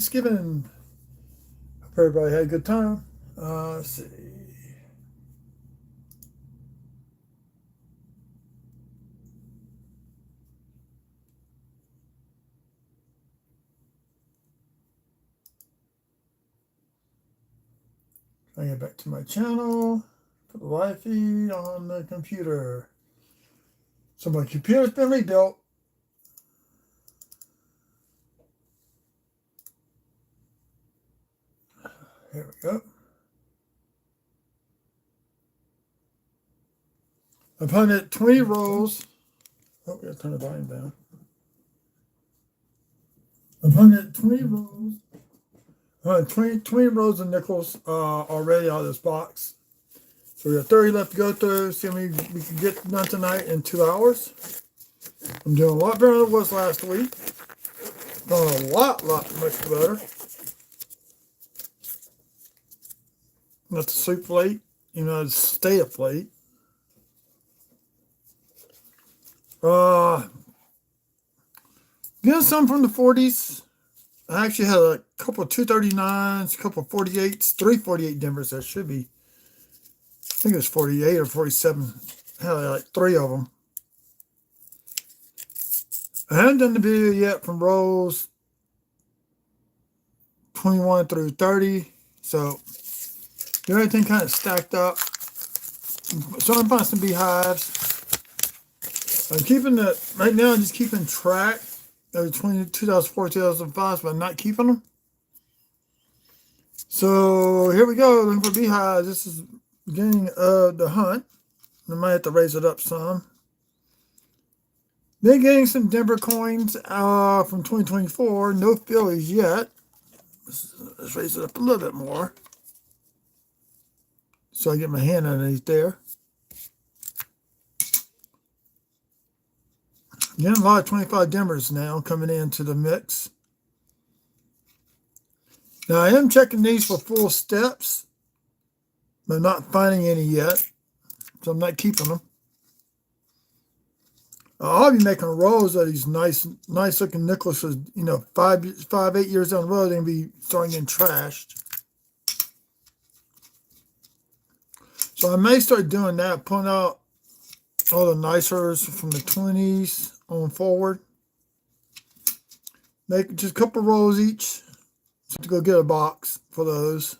Thanksgiving. Hope everybody had a good time. Let's see. I get back to my channel. Put the live feed on the computer. So my computer's been rebuilt. Here we go. I've hunted 20 rolls. Oh, we gotta turn the volume down. I've hunted 20 rolls. 20 rolls of nickels already out of this box. So we got 30 left to go through. See how many we can get done tonight in 2 hours. I'm doing a lot better than I was last week. Doing a lot much better. Not the soup plate, the stay up plate. Getting some from the 40s. I actually had a couple of 239s, a couple of 48s, 348 Denvers. That should be, I think it was 48 or 47. I had like 3 of them. I haven't done the video yet from rows 21 through 30. So everything kind of stacked up. So I'm finding some beehives. I'm keeping right now I'm just keeping track of 2004, 2005, but I'm not keeping them. So here we go, looking for beehives. This is the beginning of the hunt. I might have to raise it up some. Then getting some Denver coins from 2024. No Phillies yet. Let's raise it up a little bit more, so I get my hand underneath there. Again, a lot of 25 Denvers now coming into the mix. Now, I am checking these for full steps, but I'm not finding any yet, so I'm not keeping them. I'll be making rolls of these nice looking necklaces, 8 years down the road, they'll be starting getting trashed. So I may start doing that, pulling out all the nicers from the 20s on forward. Make just a couple rolls each. So to go get a box for those.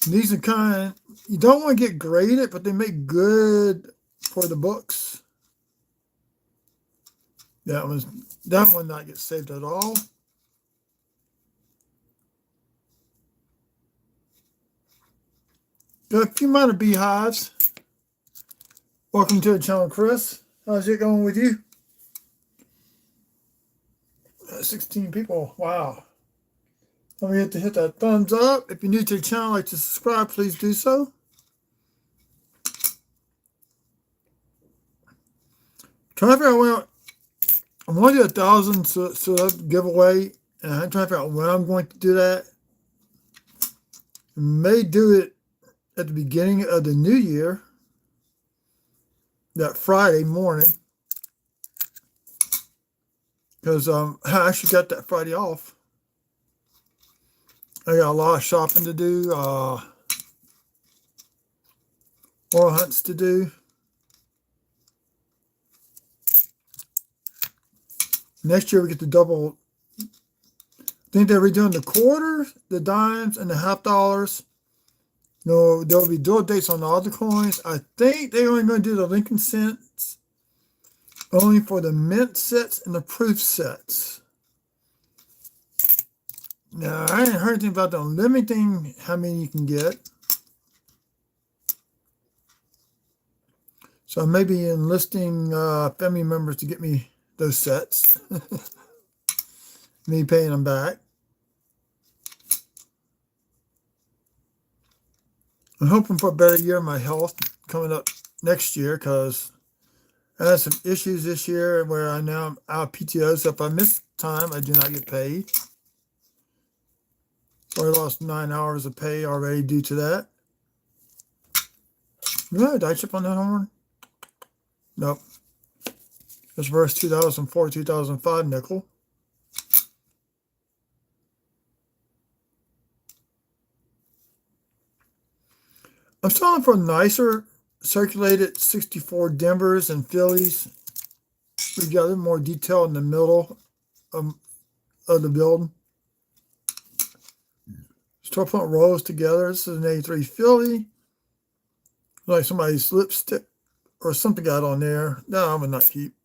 These are you don't want to get graded, but they make good for the books. That one not get saved at all. Got a few amount of beehives. Welcome to the channel, Chris. How's it going with you? 16 people. Wow. Don't forget to hit that thumbs up. If you're new to the channel, like to subscribe, please do so. Trying to figure out when I want to do 1,000 so giveaway, and I'm trying to figure out when I'm going to do that. I may do it at the beginning of the new year, that Friday morning, because I actually got that Friday off. I got a lot of shopping to do, more hunts to do. Next year we get the double. I think they're redoing the quarters, the dimes, and the half dollars. No, there'll be dual dates on all the coins. I think they're only going to do the Lincoln cents only for the mint sets and the proof sets. Now, I ain't heard anything about them limiting how many you can get. So I may be enlisting family members to get me those sets. Me paying them back. I'm hoping for a better year of my health coming up next year, because I had some issues this year where I now am out of PTO, so if I miss time, I do not get paid. So I lost 9 hours of pay already due to that. Did I chip on that horn? Nope. This verse 2004, 2005 nickel. I'm selling for nicer circulated 64 Denvers and Phillies. We got a little more detail in the middle of the building. Start putting rows together. This is an 83 Philly. Like somebody's lipstick or something got on there. No, I'm gonna not keep.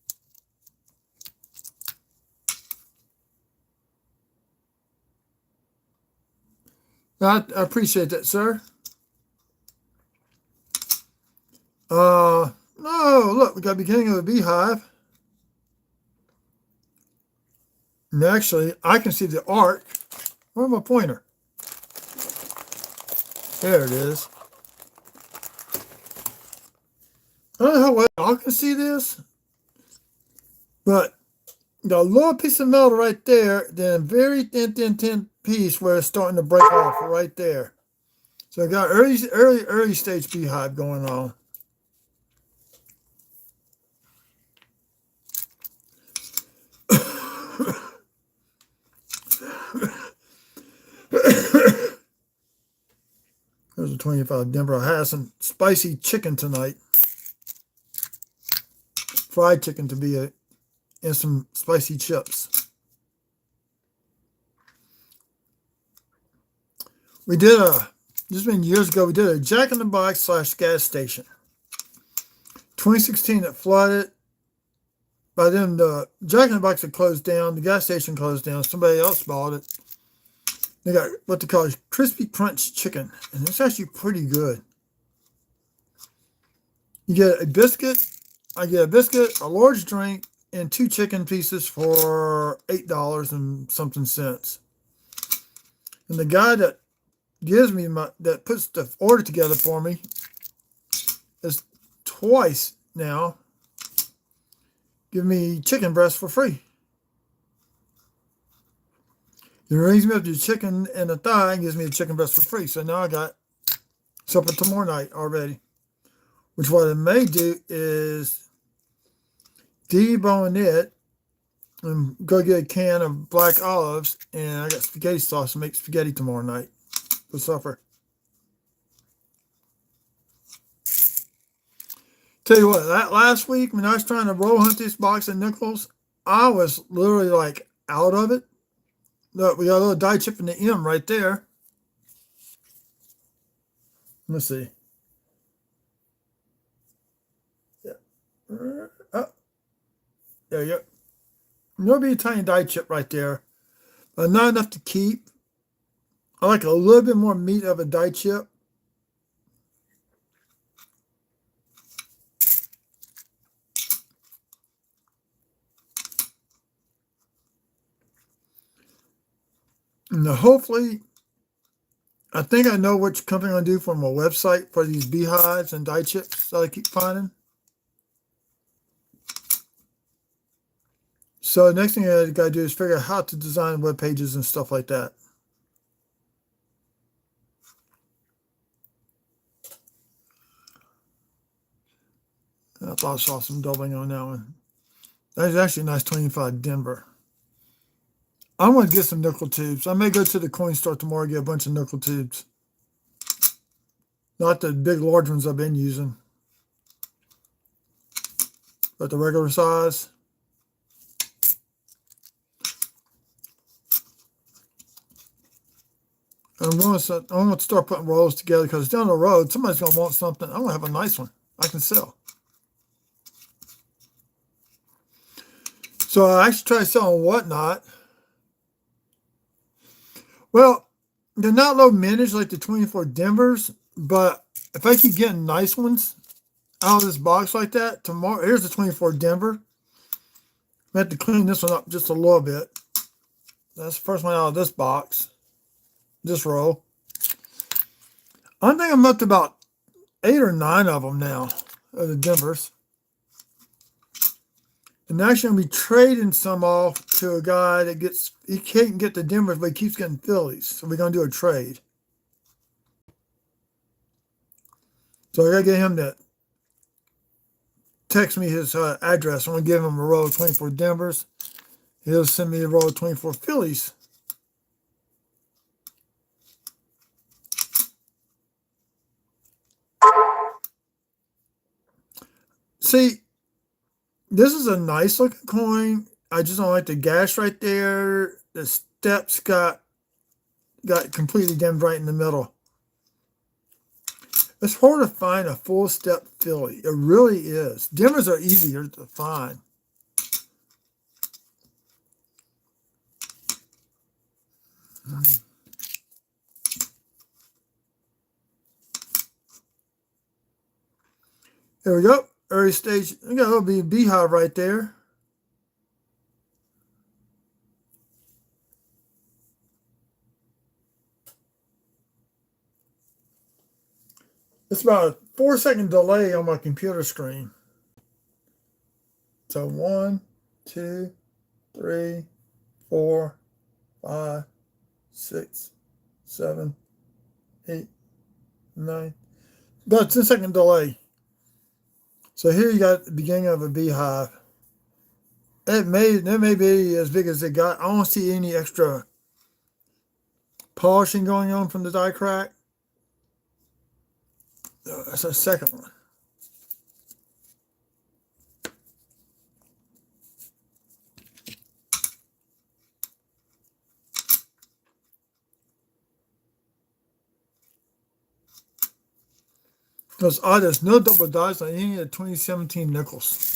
I appreciate that, sir. No, look, we got the beginning of the beehive. And actually, I can see the arc. Where's my pointer? There it is. I don't know how well y'all can see this, but the little piece of metal right there, then very thin piece where it's starting to break off right there. So I got early stage beehive going on. There's a 25 Denver. I had some spicy chicken tonight. Fried chicken to be and some spicy chips. We did this has been years ago, we did a Jack in the Box / gas station. 2016 it flooded. By then the Jack in the Box had closed down, the gas station closed down, somebody else bought it. They got what they call crispy crunch chicken, and it's actually pretty good. You get a biscuit, I get a biscuit, a large drink, and 2 chicken pieces for $8 and something cents. And the guy that gives me that puts the order together for me is twice now give me chicken breast for free. He rings me up the chicken and the thigh and gives me the chicken breast for free. So now I got supper tomorrow night already. Which what I may do is debone it and go get a can of black olives, and I got spaghetti sauce to make spaghetti tomorrow night for supper. Tell you what, that last week when I was trying to roll hunt this box of nickels, I was literally like out of it. Look, we got a little die chip in the M right there. Let's see. Yeah. Oh, there you go. There'll be a tiny die chip right there, but not enough to keep. I like a little bit more meat of a die chip. And hopefully, I think I know which company I'm going to do for my website for these beehives and die chips that I keep finding. So the next thing I got to do is figure out how to design web pages and stuff like that. I thought I saw some doubling on that one. That's actually a nice 25 Denver. I'm going to get some nickel tubes. I may go to the coin store tomorrow and get a bunch of nickel tubes. Not the big large ones I've been using, but the regular size. I'm going to start putting rolls together because down the road, somebody's going to want something. I'm going to have a nice one I can sell. So I actually tried selling Whatnot. Well, they're not low mintage like the 24 Denvers, but if I keep getting nice ones out of this box like that, tomorrow, here's the 24 Denver. I have to clean this one up just a little bit. That's the first one out of this box, this row. I think I'm up to about 8 or 9 of them now, of the Denvers. And actually, I'm going to be trading some off to a guy that he can't get the Denvers, but he keeps getting Phillies. So we're going to do a trade. So I got to get him to text me his address. I'm going to give him a row of 24 Denvers. He'll send me a row of 24 Phillies. See, this is a nice looking coin. I just don't like the gash right there. The steps got completely dimmed right in the middle. It's hard to find a full step Philly. It really is. Dimmers are easier to find. There we go. Early stage. We got a little beehive right there. It's about a 4-second delay on my computer screen. So 1, 2, 3, 4, 5, 6, 7, 8, 9. About a 10-second delay. So here you got the beginning of a beehive. It may be as big as it got. I don't see any extra polishing going on from the die crack. That's a second one. Because there's no double dies on any of the 2017 nickels.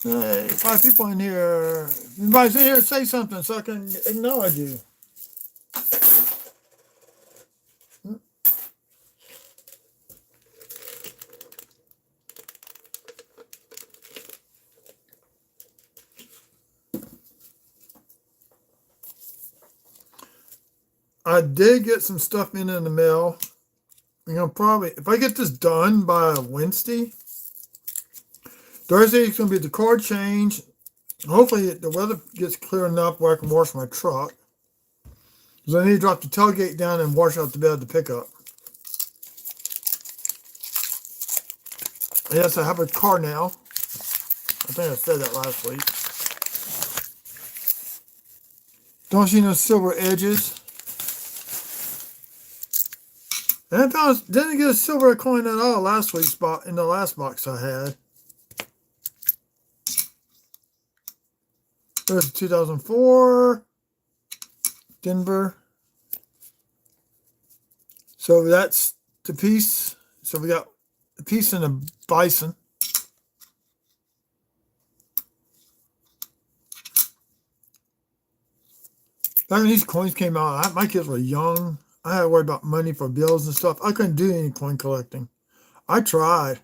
Hey, 5 people in here. Anybody's in here, say something so I can acknowledge you. I did get some stuff in the mail. You know, probably if I get this done by Wednesday, Thursday is going to be the card change. Hopefully the weather gets clear enough where I can wash my truck. Because I need to drop the tailgate down and wash out the bed to pick up. Yes, I have a car now. I think I said that last week. Don't see no silver edges. And I didn't get a silver coin at all last week's box, in the last box I had. There's 2004 Denver. So that's the piece. So we got a piece and a bison. Back when these coins came out, my kids were young. I had to worry about money for bills and stuff. I couldn't do any coin collecting. I tried.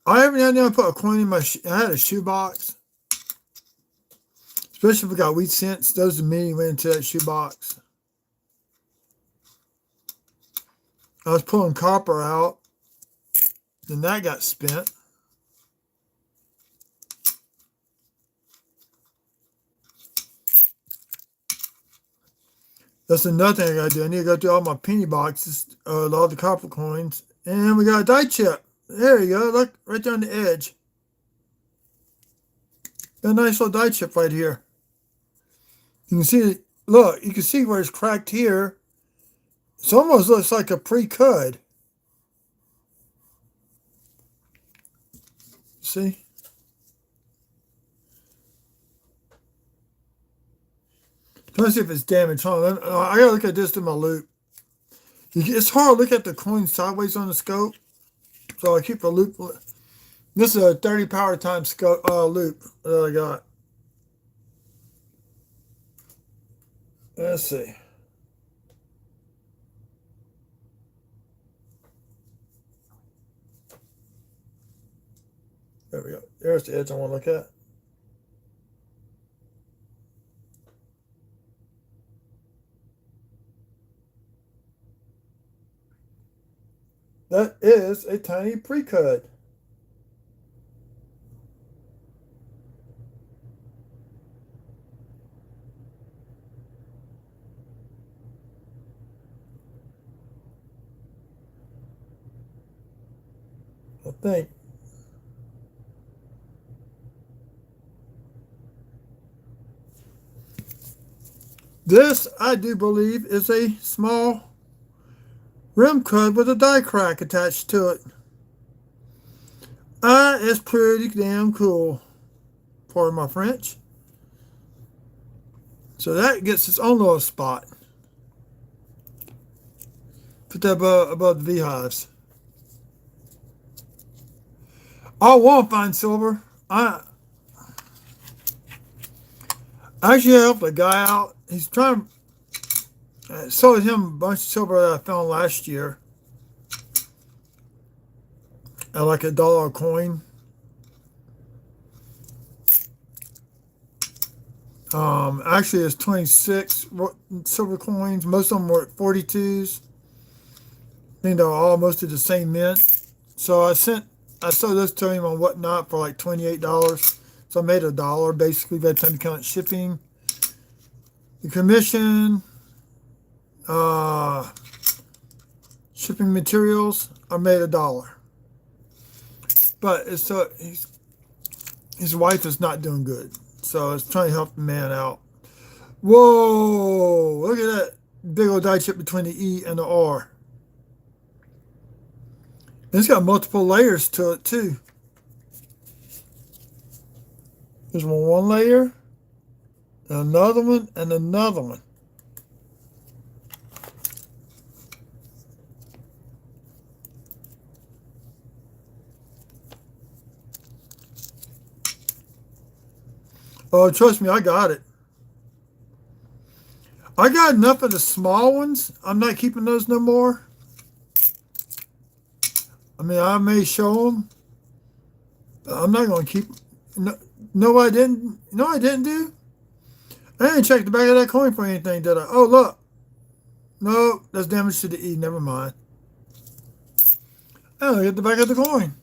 I every now and then I put a coin in my. I had a shoebox, especially if we got wheat cents. Those to me went into that shoebox. I was pulling copper out, then that got spent. That's another thing I gotta do. I need to go through all my penny boxes, all the copper coins, and we got a die chip. There you go. Look, right there on the edge. Got a nice little die chip right here. You can see, look, you can see where it's cracked here. It almost looks like a pre-cud. See? Let's see if it's damaged. Hold on. I gotta look at this through my loop. It's hard to look at the coin sideways on the scope, so I keep a loop. This is a 30 power times scope loop that I got. Let's see. There we go. There's the edge I want to look at. That is a tiny pre-cud. I think. This, I do believe, is a small rim code with a die crack attached to it. It's pretty damn cool. Pardon my French. So that gets its own little spot. Put that above the beehives. I want fine silver. I actually helped a guy out. He's trying. I sold him a bunch of silver that I found last year at like $1 a coin. Actually, it's 26 silver coins. Most of them were 42s. I think they're all mostly the same mint. So I sold those to him on Whatnot for like $28. So I made $1 basically by the time you count shipping, the commission, shipping materials. I made $1. But it's his wife is not doing good. So I was trying to help the man out. Whoa! Look at that big old die chip between the E and the R. And it's got multiple layers to it too. There's one layer, another one, and another one. Oh, trust me, I got it. I got enough of the small ones. I'm not keeping those no more. I mean, I may show them. But I'm not going to keep. No, I didn't. No, I didn't do. I didn't check the back of that coin for anything, did I? Oh, look. No, that's damage to the E. Never mind. Oh, look at the back of the coin.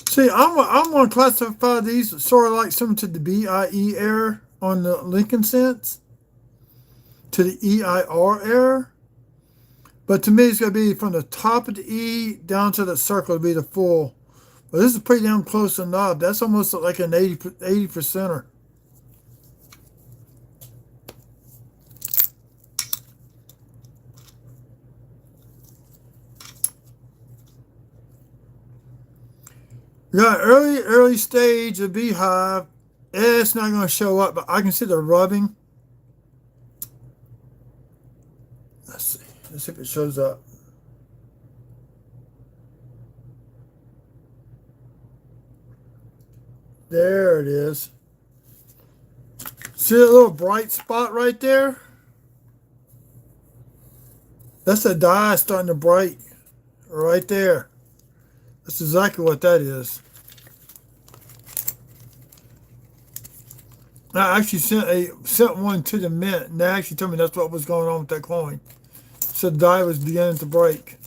See, I'm going to classify these sort of like similar to the BIE error on the Lincoln cents, to the EIR error. But to me, it's going to be from the top of the E down to the circle to be the full. But this is pretty damn close enough. That's almost like an 80%er. We got early stage of beehive. It's not going to show up, but I can see the rubbing. Let's see. Let's see if it shows up. There it is. See that little bright spot right there? That's the dye starting to bright right there. That's exactly what that is. I actually sent one to the mint, and they actually told me that's what was going on with that coin. So the dye was beginning to break.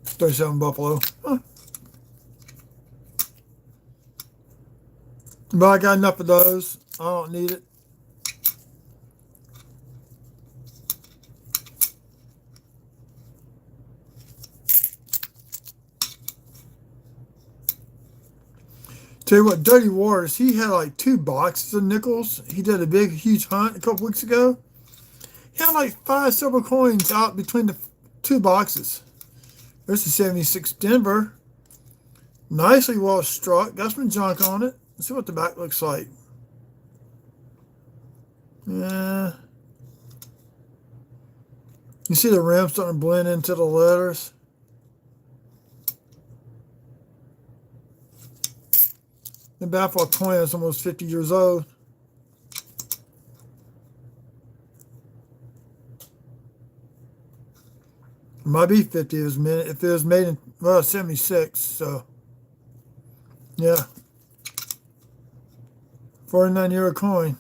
37 Buffalo. Huh. But I got enough of those. I don't need it. Tell you what, Dirty Waters, he had like 2 boxes of nickels. He did a big, huge hunt a couple weeks ago. He had like 5 silver coins out between the 2 boxes. There's a 76 Denver. Nicely well struck. Got some junk on it. Let's see what the back looks like. Yeah. You see the rim starting to blend into the letters. The Baffle coin is almost 50 years old. It might be 50 if it was made in, well, 76, so yeah. 49-year coin.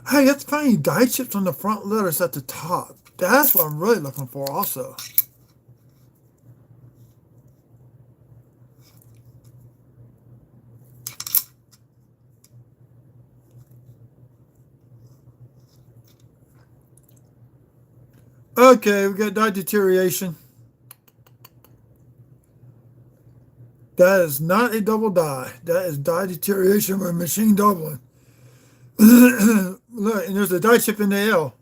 Hey, you have to find any die chips on the front letters at the top. That's what I'm really looking for also. Okay, we got dye deterioration. That is not a double die. That is dye deterioration with machine doubling. Look, and there's a die chip in the L.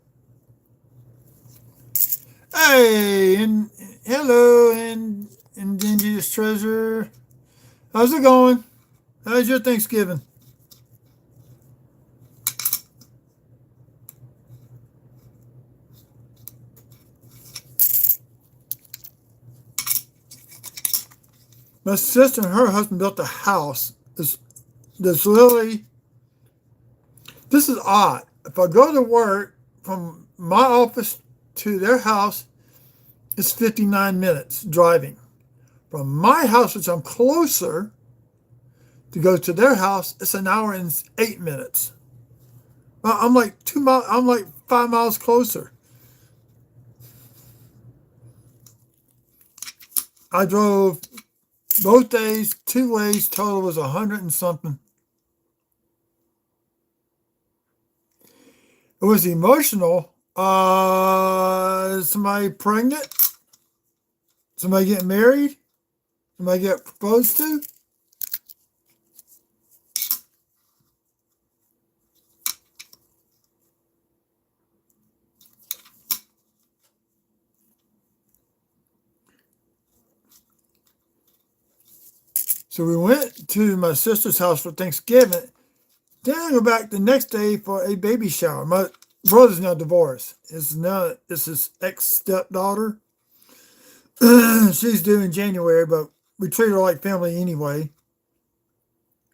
Hey, and hello, and Dingy's treasure. How's it going? How's your Thanksgiving? My sister and her husband built a house. This literally, this is odd. If I go to work from my office to their house, it's 59 minutes driving. From my house, which I'm closer, to go to their house, it's an hour and 8 minutes. I'm like 2 miles. I'm like 5 miles closer. I drove both days, 2 ways. Total was 100 and something. It was emotional. Somebody pregnant? Somebody getting married? Somebody get proposed to? So we went to my sister's house for Thanksgiving. Then I go back the next day for a baby shower. My brother's now divorced. It's his ex stepdaughter. She's due in January, but we treat her like family anyway.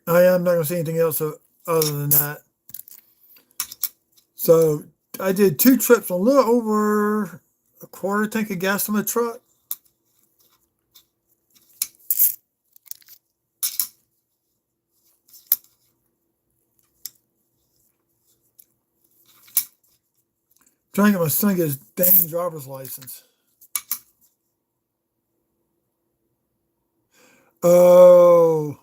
I'm not gonna say anything else other than that. So I did 2 trips, a little over a quarter tank of gas on my truck. Trying to get my son to get his dang driver's license. Oh,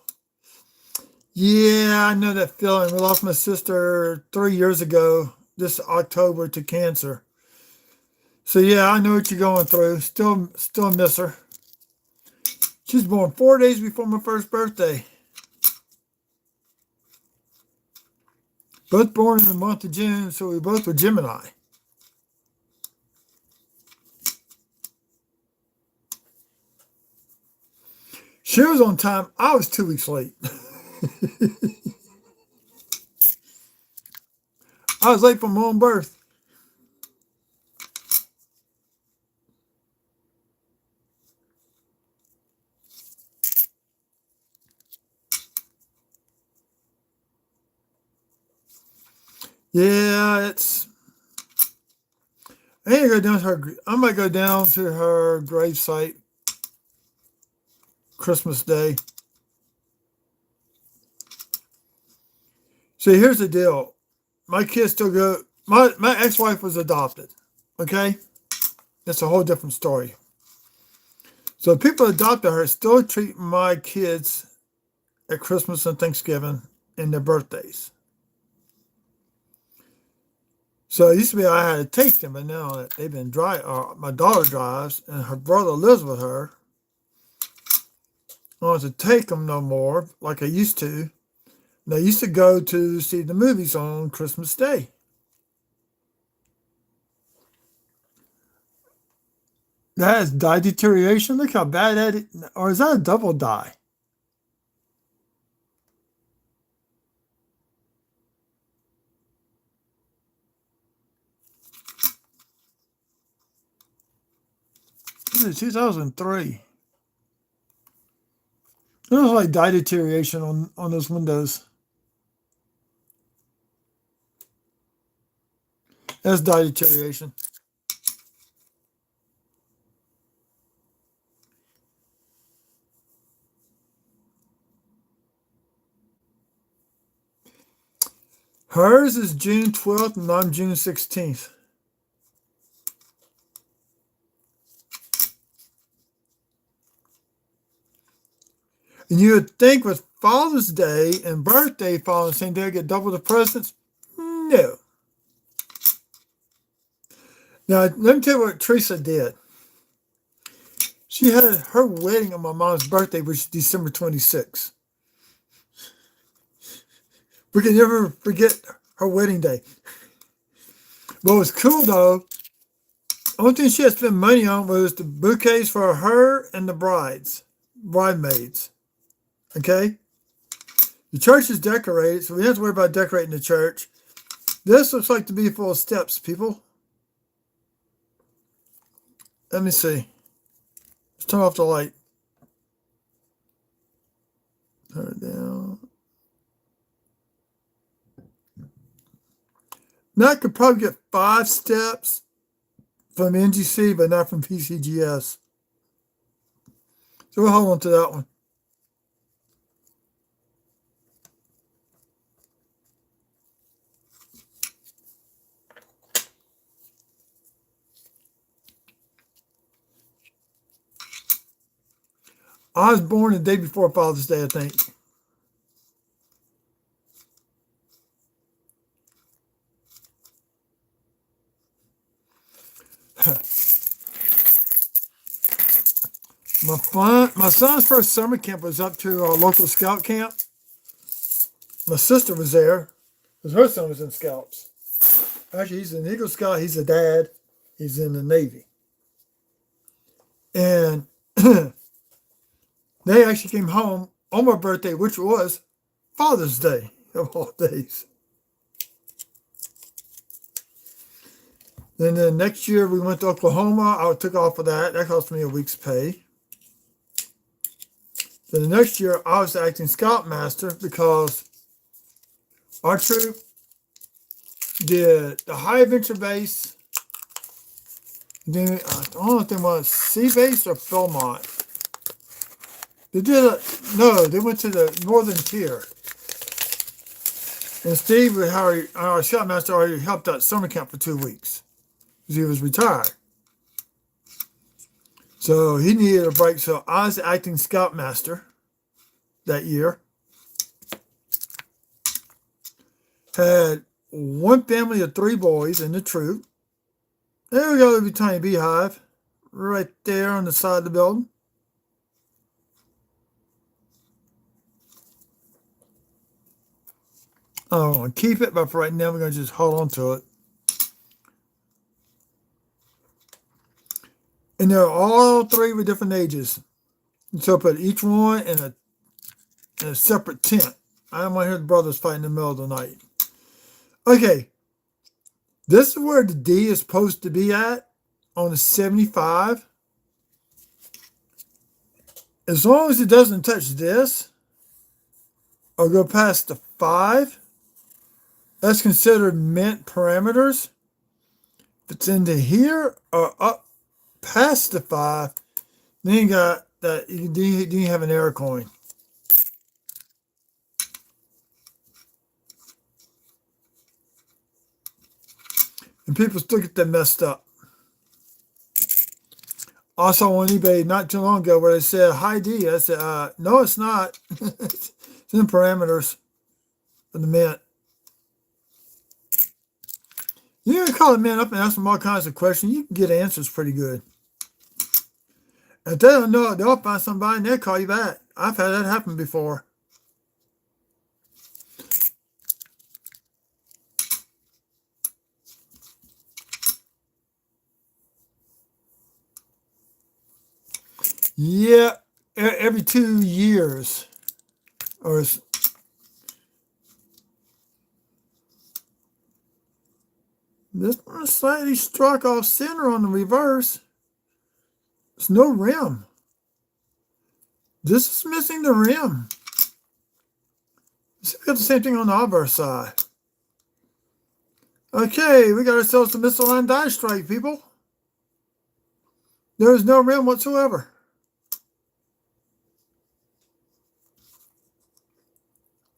yeah, I know that feeling. We lost my sister 3 years ago this October to cancer. So yeah, I know what you're going through. Still miss her. She was born 4 days before my first birthday. Both born in the month of June, so we both were Gemini. She was on time. I was 2 weeks late. I was late for my own birth. Yeah, I ain't go down to her. I might go down to her gravesite Christmas Day. See, here's the deal. My kids still go. My ex-wife was adopted. Okay, that's a whole different story. So people adopted her still treat my kids at Christmas and Thanksgiving and their birthdays. So it used to be I had to take them, but now that they've been my daughter drives and her brother lives with her. I don't have to take them no more like I used to. And I used to go to see the movies on Christmas Day. That is dye deterioration. Look how bad that is. Or is that a double dye? This is 2003. It looks like dye deterioration on those windows. That's dye deterioration. Hers is June 12th and I'm June 16th. And you would think with Father's Day and birthday falling the same day, I get double the presents. No. Now, let me tell you what Teresa did. She had her wedding on my mom's birthday, which is December 26th. We can never forget her wedding day. What was cool, though, the only thing she had to spend money on was the bouquets for her and the bridesmaids. Okay? The church is decorated, so we don't have to worry about decorating the church. This looks like to be full of steps, people. Let me see. Let's turn off the light. Turn it down. Now I could probably get 5 steps from NGC, but not from PCGS. So we'll hold on to that one. I was born the day before Father's Day, I think. My son's first summer camp was up to our local scout camp. My sister was there because her son was in scouts. Actually, he's an Eagle Scout. He's a dad. He's in the Navy. And they actually came home on my birthday, which was Father's Day of all days. And then next year we went to Oklahoma. I took off for that. That cost me a week's pay. Then the next year I was acting scoutmaster because our troop did the High Adventure Base. Then I don't know if they was Sea Base or Philmont. They went to the northern tier. And Steve, our scoutmaster, already helped out summer camp for 2 weeks because he was retired. So he needed a break. So I was acting scoutmaster that year. Had one family of 3 boys in the troop. There we go, the tiny beehive right there on the side of the building. I don't want to keep it, but for right now, we're going to just hold on to it. And they're all 3 with different ages. And so I put each one in a separate tent. I don't want to hear the brothers fight in the middle of the night. Okay. This is where the D is supposed to be at on the 75. As long as it doesn't touch this or go past the 5, that's considered mint parameters. If it's into here or up past the 5, then you got that. You have an error coin. And people still get that messed up. I saw on eBay not too long ago where they said high D. I said, no, it's not. It's in parameters of the mint. You can call a man up and ask them all kinds of questions. You can get answers pretty good. If they don't know it, they'll find somebody and they'll call you back. I've had that happen before. Yeah, every 2 years. Or this one slightly struck off center on the reverse. There's no rim. This is missing the rim. Let's see if we got the same thing on the obverse side. Okay, we got ourselves a misaligned die strike, people. There's no rim whatsoever.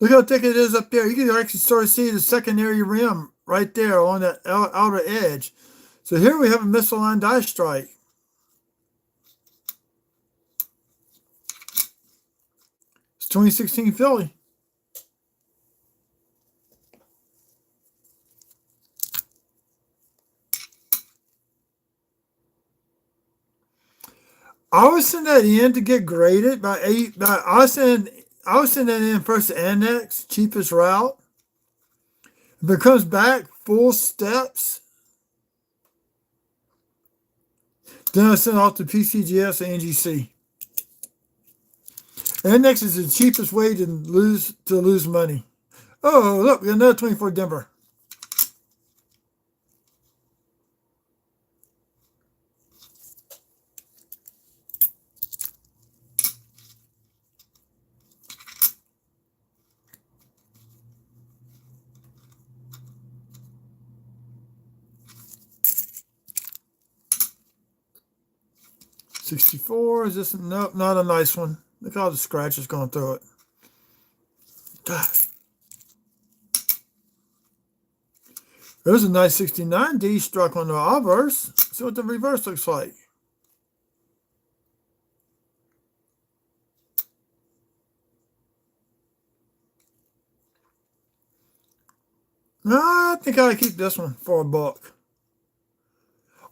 Look how thick it is up there. You can actually start to see the secondary rim right there on that outer edge. So here we have a misaligned die strike. It's 2016 Philly. I would send that in to get graded by eight. I would send that in first to Annex, cheapest route. If it comes back full steps, then I send off to PCGS and NGC. Annex is the cheapest way to lose money. Oh, look, we got another 24 Denver. $64. Is this? Nope, not a nice one. Look at all the scratches going through it. God. There's a nice 69D struck on the obverse. See what the reverse looks like. No, I think I'll keep this one for $1.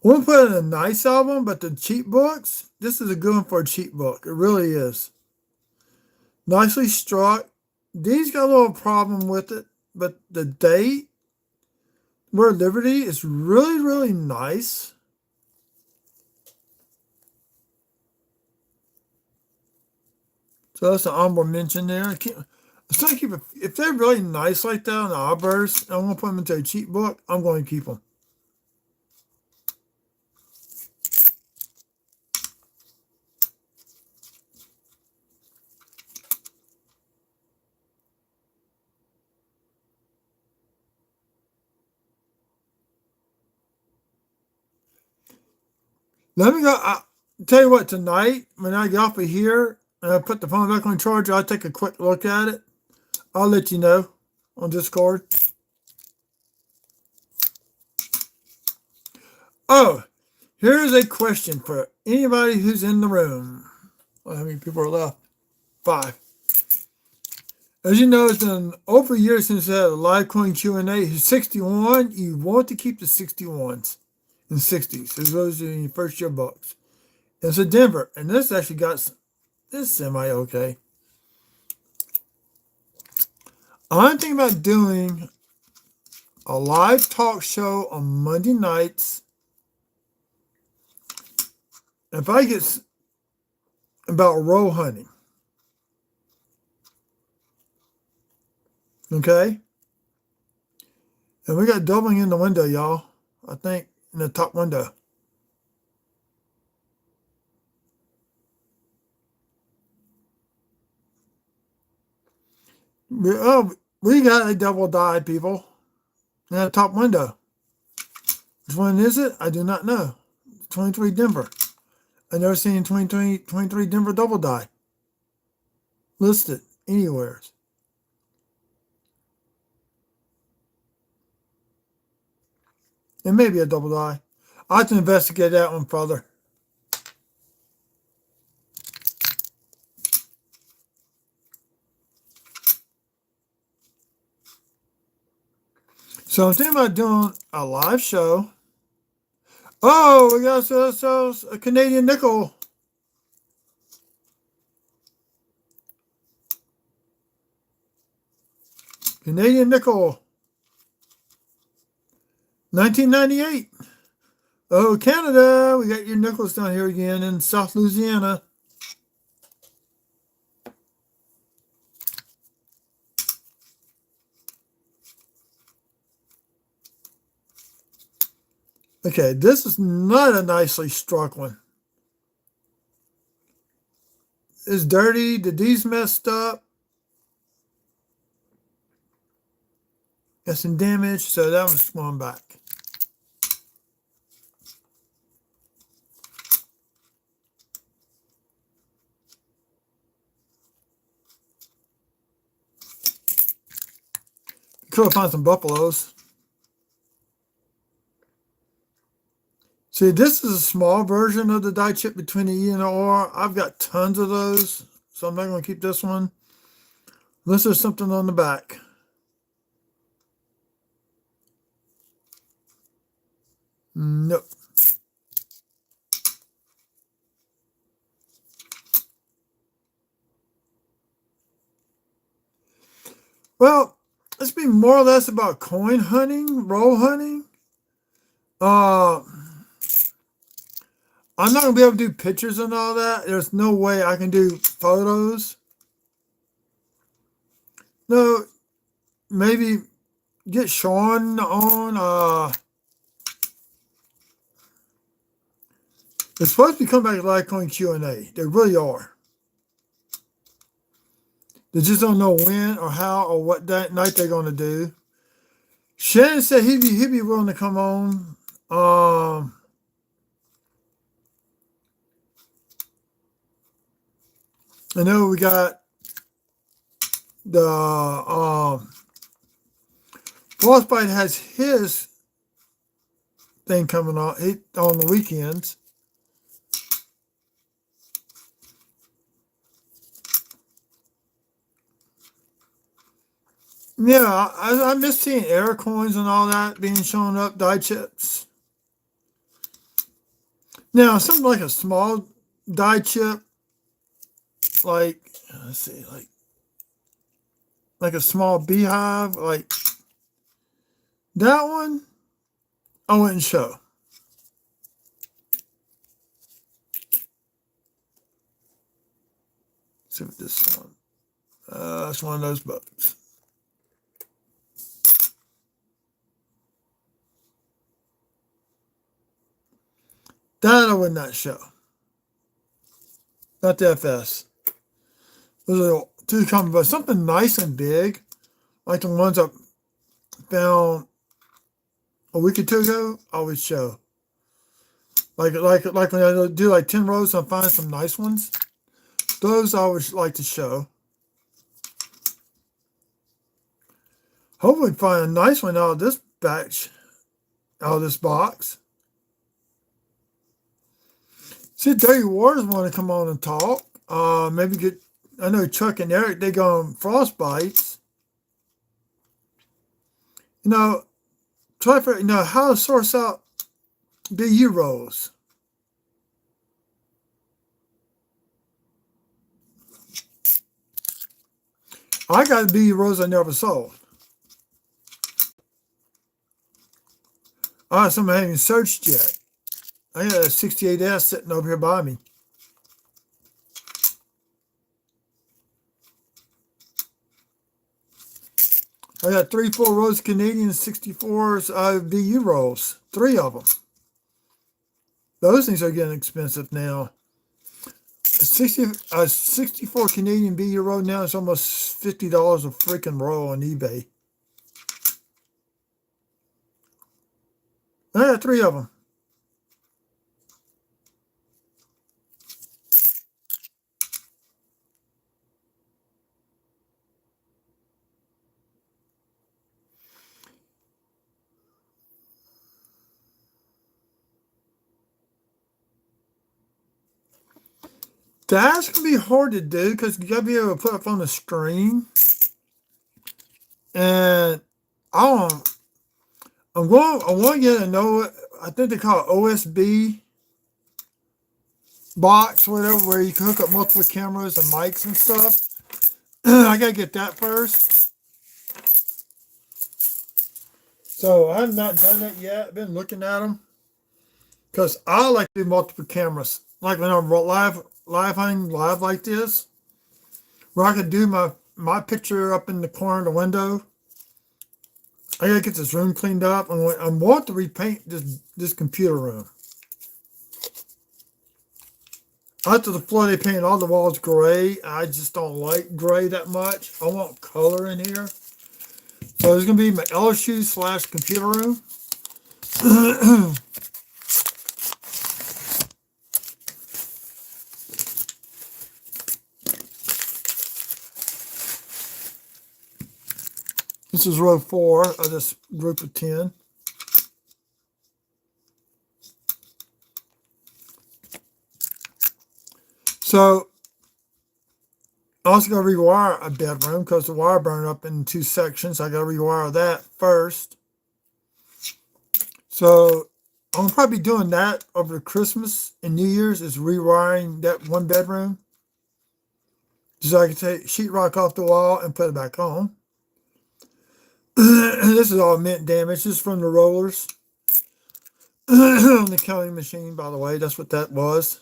I won't put it in a nice album, but the cheap books, this is a good one for a cheap book. It really is. Nicely struck. These got a little problem with it, but the date, Word Liberty, is really, really nice. So that's an honorable mention there. I'm trying to keep it, if they're really nice like that on the obverse, I'm going to put them into a cheap book, I'm going to keep them. Let me go. I'll tell you what, tonight, when I get off of here and I put the phone back on charge, I'll take a quick look at it. I'll let you know on Discord. Oh, here's a question for anybody who's in the room. Well, how many people are left? 5. As you know, it's been over a year since I had a live coin Q&A. 61, you want to keep the 61s and 60s. So those are in your first year books. It's a Denver, and this actually got this semi-okay. I'm thinking about doing a live talk show on Monday nights. If I get about roe hunting, okay? And we got doubling in the window, y'all. I think in the top window. We got a double die, people. In the top window. Which one is it? I do not know. 23 Denver. I've never seen 23 Denver double die listed anywhere. It may be a double die. I'll have to investigate that one further. So I'm thinking about doing a live show. Oh, we got ourselves a Canadian nickel. Canadian nickel. 1998. Oh, Canada. We got your nickels down here again in South Louisiana. Okay, this is not a nicely struck one. It's dirty. The D's messed up. Got some damage, so that one's going back. Could find some buffaloes. See, this is a small version of the die chip between the E and the R. I've got tons of those, so I'm not going to keep this one unless there's something on the back. Nope. Well, it's been more or less about coin hunting, roll hunting. Uh, I'm not gonna be able to do pictures and all that. There's no way I can do photos. No, maybe get Sean on. They're supposed to be coming back to Litecoin Q&A. They really are. They just don't know when or how or what night they're going to do. Shannon said he'd be willing to come on. I know we got the Frostbite has his thing coming on the weekends. Yeah, I miss seeing air coins and all that being shown up, die chips. Now, something like a small die chip, like, let's see, like a small beehive, like that one, I wouldn't show. Let's see what this one. That's one of those bugs. That I would not show. Not the FS. Those are two common, but something nice and big, like the ones I found a week or two ago, I would show. Like when I do like 10 rows and find some nice ones. Those I always like to show. Hopefully find a nice one out of this batch, out of this box. See, Dirty Waters want to come on and talk. Maybe get, I know Chuck and Eric, they go on Frostbites. Try for, how to source out BU rolls. I got BU rolls I never sold. Some I haven't searched yet. I got a 68S sitting over here by me. I got 3 full rows of Canadian 64s BU rolls. 3 of them. Those things are getting expensive now. A 64 Canadian BU roll now is almost $50 a freaking roll on eBay. I got 3 of them. That's gonna be hard to do because you gotta be able to put up on the screen. And I want to get a I think they call it OSB box, whatever, where you can hook up multiple cameras and mics and stuff. I gotta get that first. So I have not done that yet. I've been looking at them because I like to do multiple cameras, like when I'm live hunting live like this, where I could do my picture up in the corner of the window. I gotta get this room cleaned up. I want to repaint this computer room. After the flood, they painted all the walls gray. I just don't like gray that much. I want color in here. So it's gonna be my LSU / computer room. This is row 4 of this group of 10. So I also got to rewire a bedroom because the wire burned up in 2 sections. I got to rewire that first. So I'm probably doing that over Christmas and New Year's, is rewiring that 1 bedroom. So I can take sheetrock off the wall and put it back on. This is all mint damage. This is from the rollers on the counting machine, by the way. That's what that was.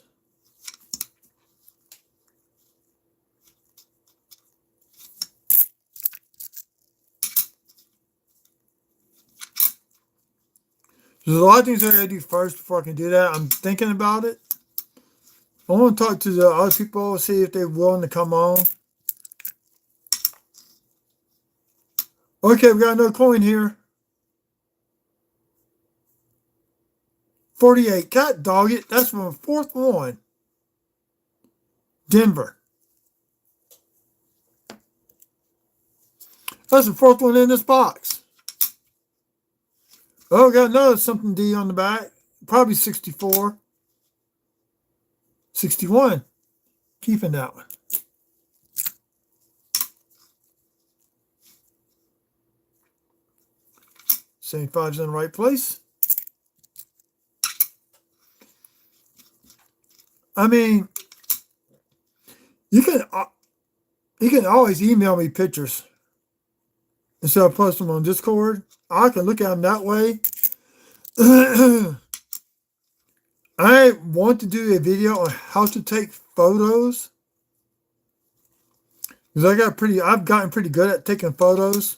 There's a lot of things I gotta do first before I can do that. I'm thinking about it. I want to talk to the other people, see if they're willing to come on. Okay, we got another coin here. 48. God dog it. That's my fourth one. Denver. That's the fourth one in this box. Oh, got another something D on the back. Probably 64. 61. Keeping that one. $75's in the right place. I mean, you can always email me pictures instead of posting them on Discord. I can look at them that way. I want to do a video on how to take photos because I've gotten pretty good at taking photos.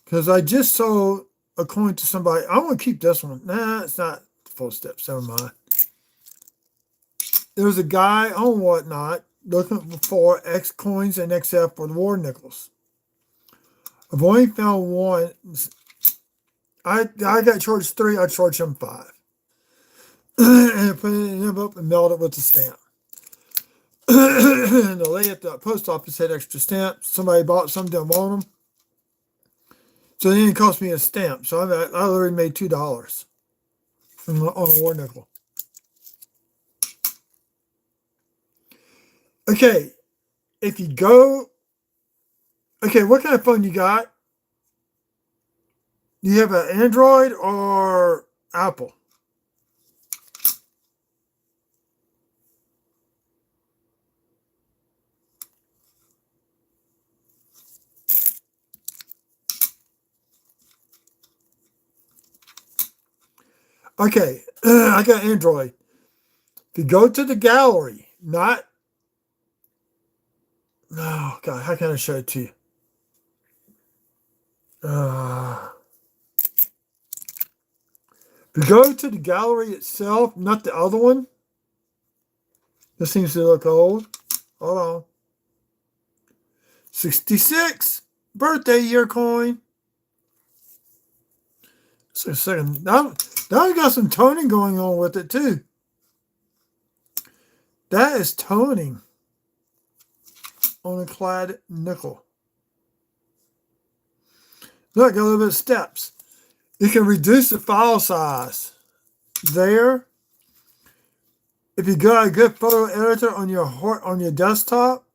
Because I just sold a coin to somebody. I want to keep this one. Nah, it's not full steps. Never mind. There was a guy on Whatnot looking for X coins and XF for the war nickels. I've only found one. I got charged 3. I charged him 5. And I put it in an envelope and mailed it with a stamp. And the lady at the post office had extra stamps. Somebody bought some, didn't want them. So it didn't cost me a stamp. So I already made $2 on a war nickel. Okay, if you go, okay, what kind of phone you got? Do you have an Android or Apple? Okay, I got Android. If you go to the gallery, not, oh God, how can I show it to you? If you go to the gallery itself, not the other one. This seems to look old. Hold on. 66 birthday year coin. So a second. Now we got some toning going on with it too. That is toning on a clad nickel. Look, got a little bit of steps. You can reduce the file size there. If you got a good photo editor on your desktop,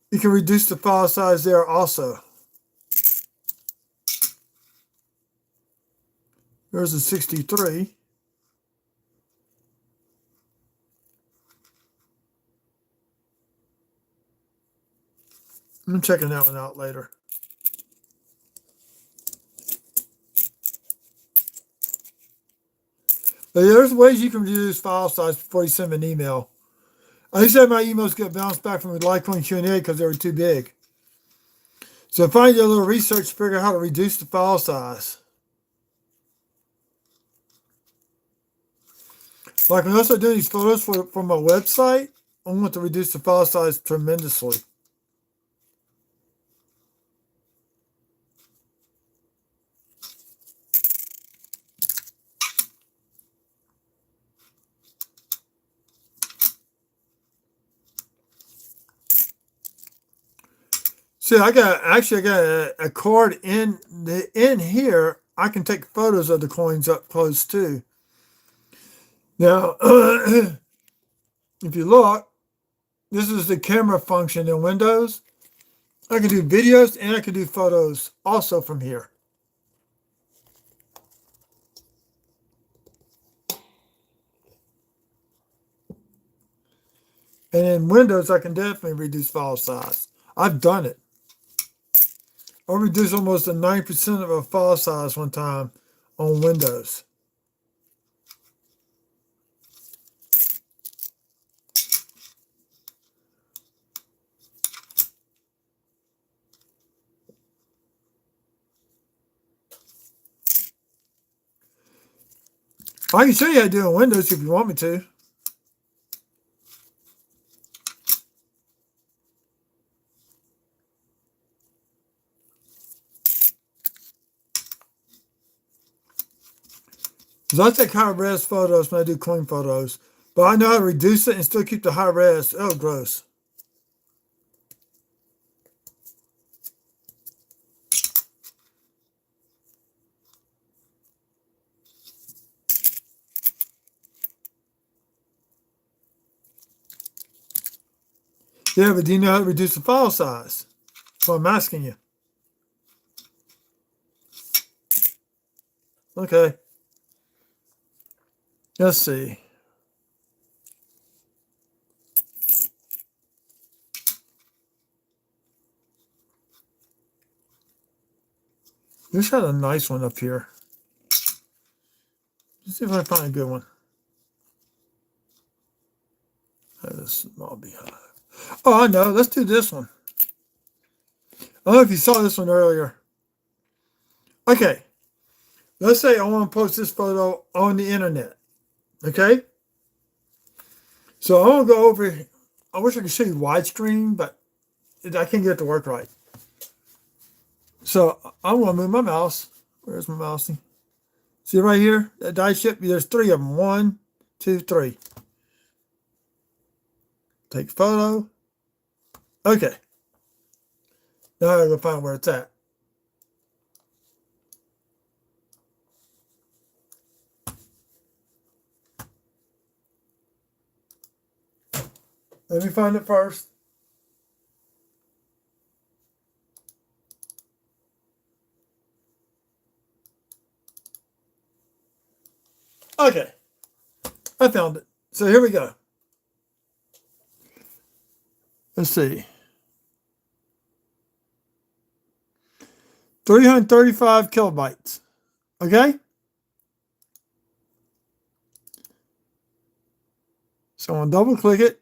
you can reduce the file size there also. There's a 63. I'm checking that one out later. But there's ways you can reduce file size before you send an email. I said my emails get bounced back from the Litecoin Q&A because they were too big. So if I do a little research to figure out how to reduce the file size. Like when I start doing these photos for my website, I want to reduce the file size tremendously. See, I got a card in here. I can take photos of the coins up close too. Now, if you look, this is the camera function in Windows. I can do videos and I can do photos also from here. And in Windows, I can definitely reduce file size. I've done it. I reduced almost a 90% of a file size one time on Windows. I can show you how to do it on Windows if you want me to. Because I take high res photos when I do clean photos. But I know how to reduce it and still keep the high res. Oh, gross. Yeah, but do you know how to reduce the file size? That's what I'm asking you. Okay. Let's see. This had a nice one up here. Let's see if I find a good one. This small beehive. Oh, I know. Let's do this one. I don't know if you saw this one earlier. Okay. Let's say I want to post this photo on the internet. Okay? So I want to go over. I wish I could show you widescreen, but I can't get it to work right. So I'm going to move my mouse. Where's my mouse? See right here? That die chip? There's 3 of them. 1, 2, 3. Take photo. Okay. Now I gotta find where it's at. Let me find it first. Okay. I found it. So here we go. Let's see. 335 kilobytes. Okay? So I'm going to double click it.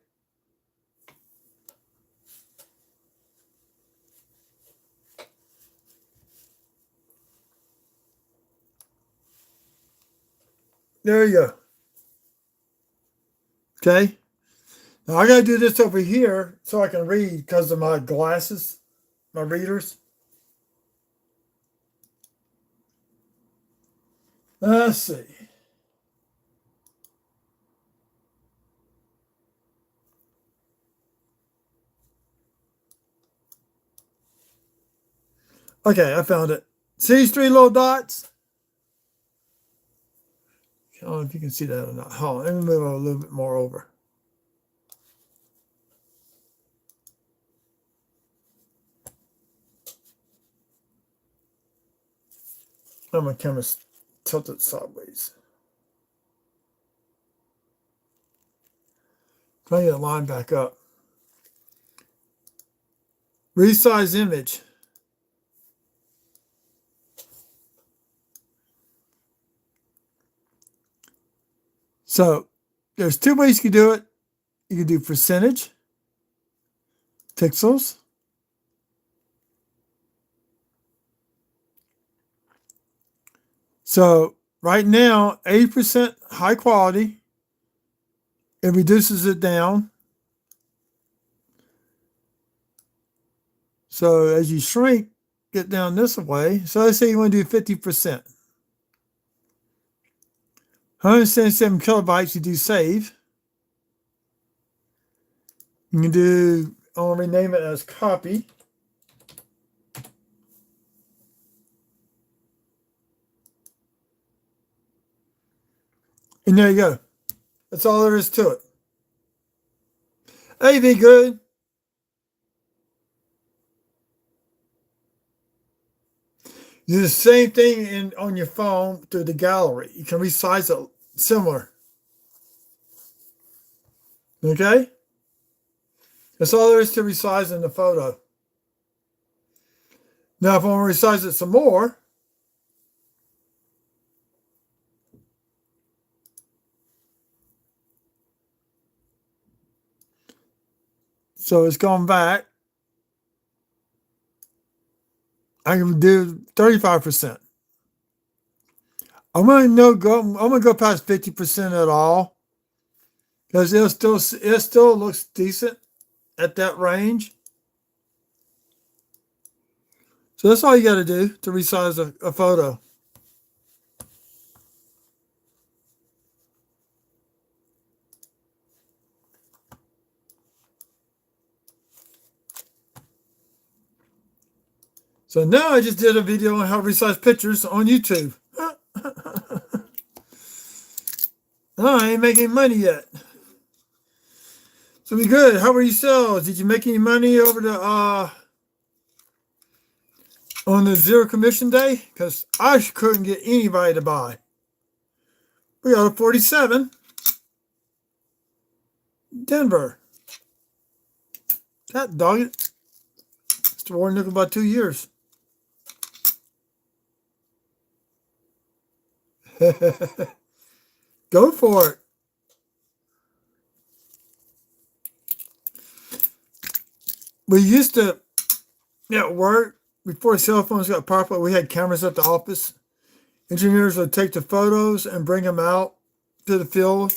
There you go. Okay? Now I got to do this over here so I can read because of my glasses, my readers. Let's see. Okay, I found it. See these 3 little dots? I don't know if you can see that or not. Hold on, let me move a little bit more over. Oh, my camera's tilted sideways. Try to get the line back up. Resize image. So there's 2 ways you can do it. You can do percentage, pixels. So right now, 80% high quality. It reduces it down. So as you shrink, get down this way. So let's say you want to do 50%. 177 kilobytes, you do save. You can do, I'll rename it as copy. And there you go. That's all there is to it. Hey, be good. Do the same thing on your phone through the gallery. You can resize it similar. Okay? That's all there is to resizing the photo. Now, if I want to resize it some more, so it's gone back, I can do 35%. I'm gonna go past 50% at all because it still looks decent at that range. So that's all you got to do to resize a photo. So now I just did a video on how to resize pictures on YouTube. I ain't making money yet. So be good. How were your sales? Did you make any money over the on the zero commission day? Because I couldn't get anybody to buy. We got a 47. Denver. That dog it. Mr. Warren took about 2 years. Go for it. We used to, at work, before cell phones got popular, we had cameras at the office. Engineers would take the photos and bring them out to the field.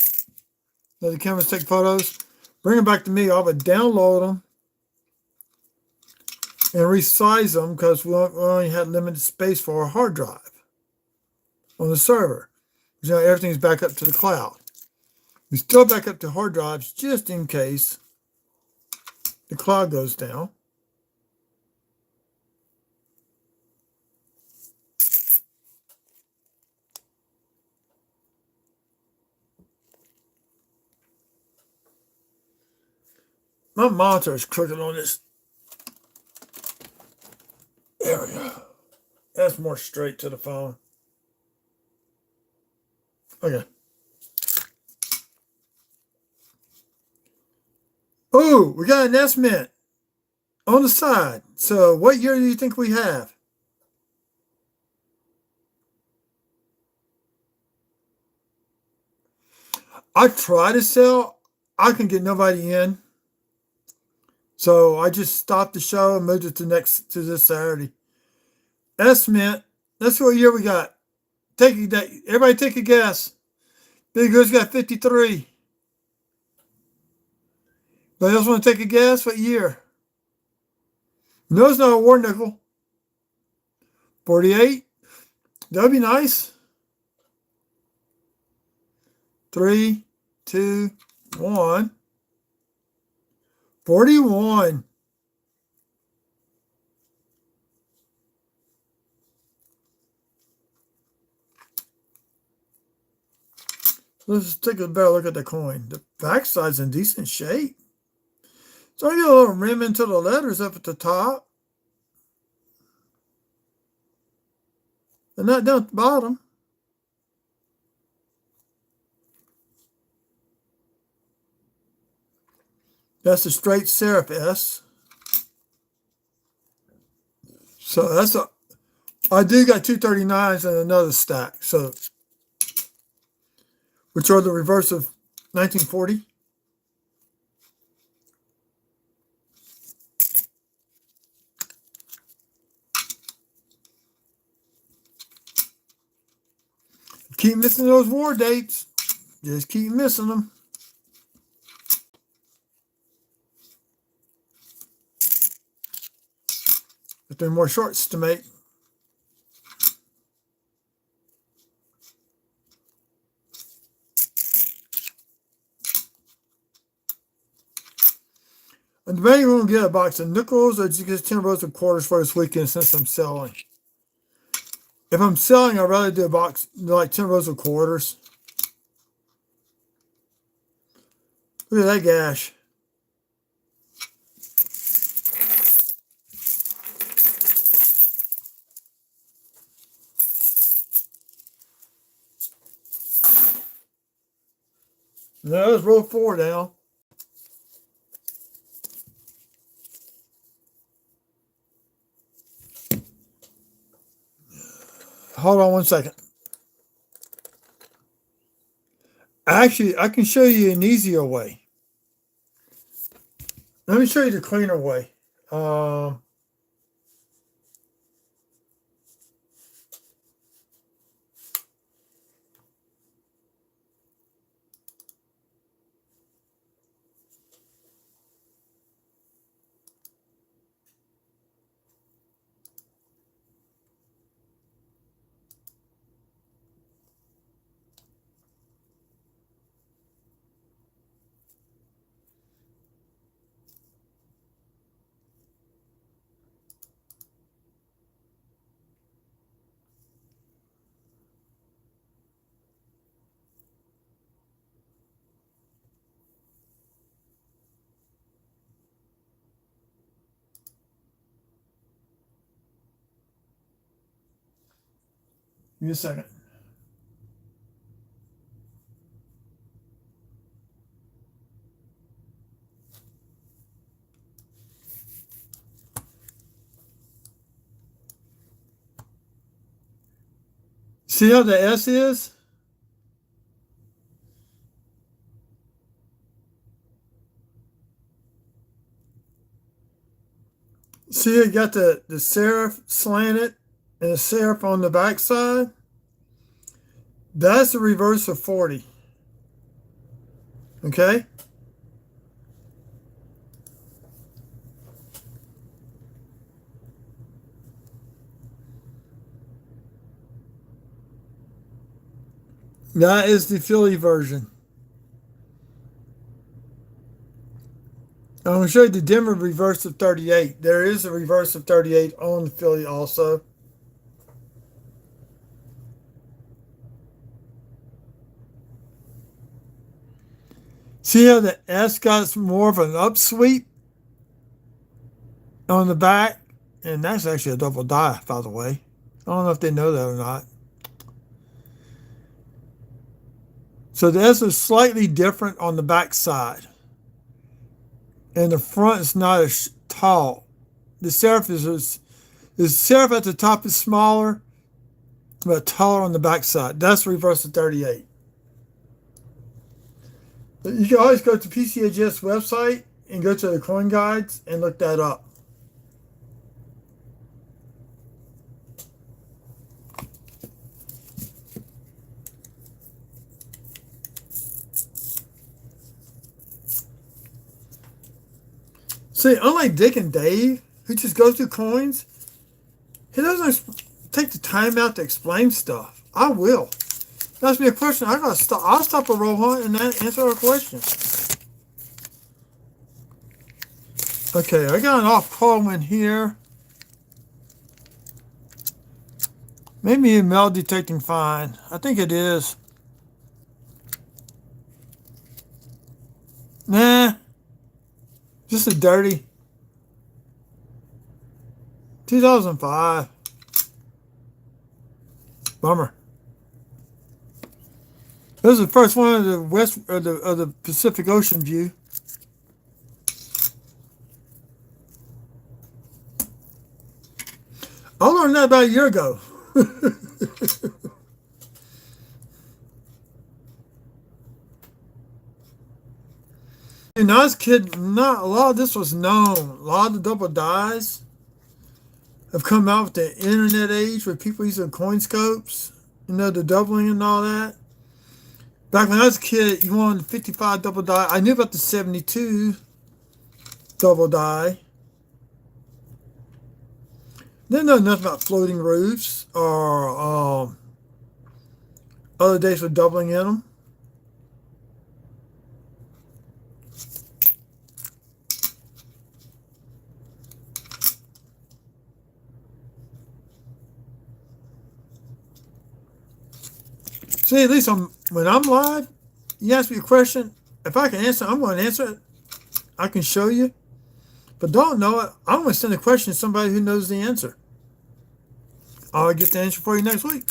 Let the cameras take photos, bring them back to me. I would download them and resize them because we only had limited space for our hard drive on the server. You know, everything's back up to the cloud. We still back up to hard drives just in case the cloud goes down. My monitor is crooked on this. There we go. That's more straight to the phone. Okay. Oh, we got an estimate on the side. So what year do you think we have? I try to sell. I can get nobody in. So I just stopped the show and moved it to this Saturday. Estimate. That's what year we got. Everybody take a guess. Big Good's got 53. Anybody else want to take a guess? What year? No, it's not a war nickel. 48. That'd be nice. 3, 2, 1. 41. Let's take a better look at the coin. The backside's in decent shape. So I got a little rim into the letters up at the top. And not down at the bottom. That's a straight serif S. So I do got 239s and another stack. So, which are the reverse of 1940. Keep missing those war dates. Just keep missing them. If there are more shorts to make. I'm debating if I'm going to get a box of nickels or just get 10 rows of quarters for this weekend since I'm selling. If I'm selling, I'd rather do a box, like 10 rows of quarters. Look at that gash. No, let's roll 4 down. Hold on one second. Actually, I can show you an easier way. Let me show you the cleaner way. Um, Give me a second. See how the S is? See, it got the serif slanted and the serif on the back side. That's the reverse of 40. Okay? That is the Philly version. I'm going to show you the dimmer reverse of 38. There is a reverse of 38 on the Philly also. See how the S got more of an upsweep on the back? And that's actually a double die, by the way. I don't know if they know that or not. So the S is slightly different on the back side. And the front is not as tall. The serif the serif at the top is smaller, but taller on the back side. That's reverse of 38. You can always go to PCHS website and go to the coin guides and look that up. See, unlike Dick and Dave, who just goes through coins, he doesn't take the time out to explain stuff. I will. Ask me a question, I'll stop a roll hunt and answer a question. Okay, I got an off Coleman here. Maybe metal detecting fine. I think it is. Nah. Just a dirty. 2005. Bummer. This is the first one of the west of the Pacific Ocean view. I learned that about a year ago. And I was kidding. Not a lot of this was known. A lot of the double dies have come out with the internet age with people using coin scopes. You know, the doubling and all that. Back when I was a kid, you wanted 55 double die. I knew about the 72 double die. Didn't know nothing about floating roofs or other days with doubling in them. See, at least when I'm live, you ask me a question. If I can answer, I'm going to answer it. I can show you. But don't know it, I'm going to send a question to somebody who knows the answer. I'll get the answer for you next week.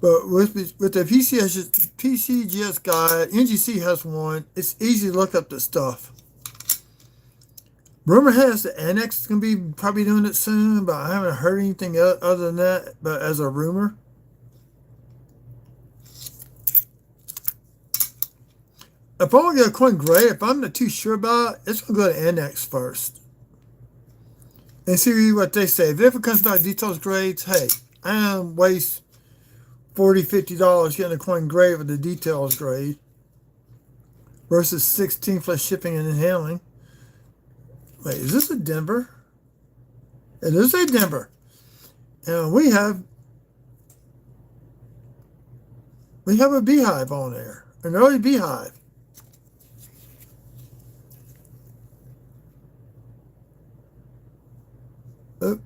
But with the PCGS guide, NGC has one. It's easy to look up the stuff. Rumor has the Annex is going to be probably doing it soon, but I haven't heard anything other than that. But as a rumor, if I want to get a coin grade, if I'm not too sure about it, it's going to go to Annex first and see what they say. If it comes back details grades, hey, I am waste $40-50 getting a coin grade with the details grade versus 16 plus shipping and handling. Wait, is this a Denver? It is a Denver. And we have a beehive on there, an early beehive. Oh.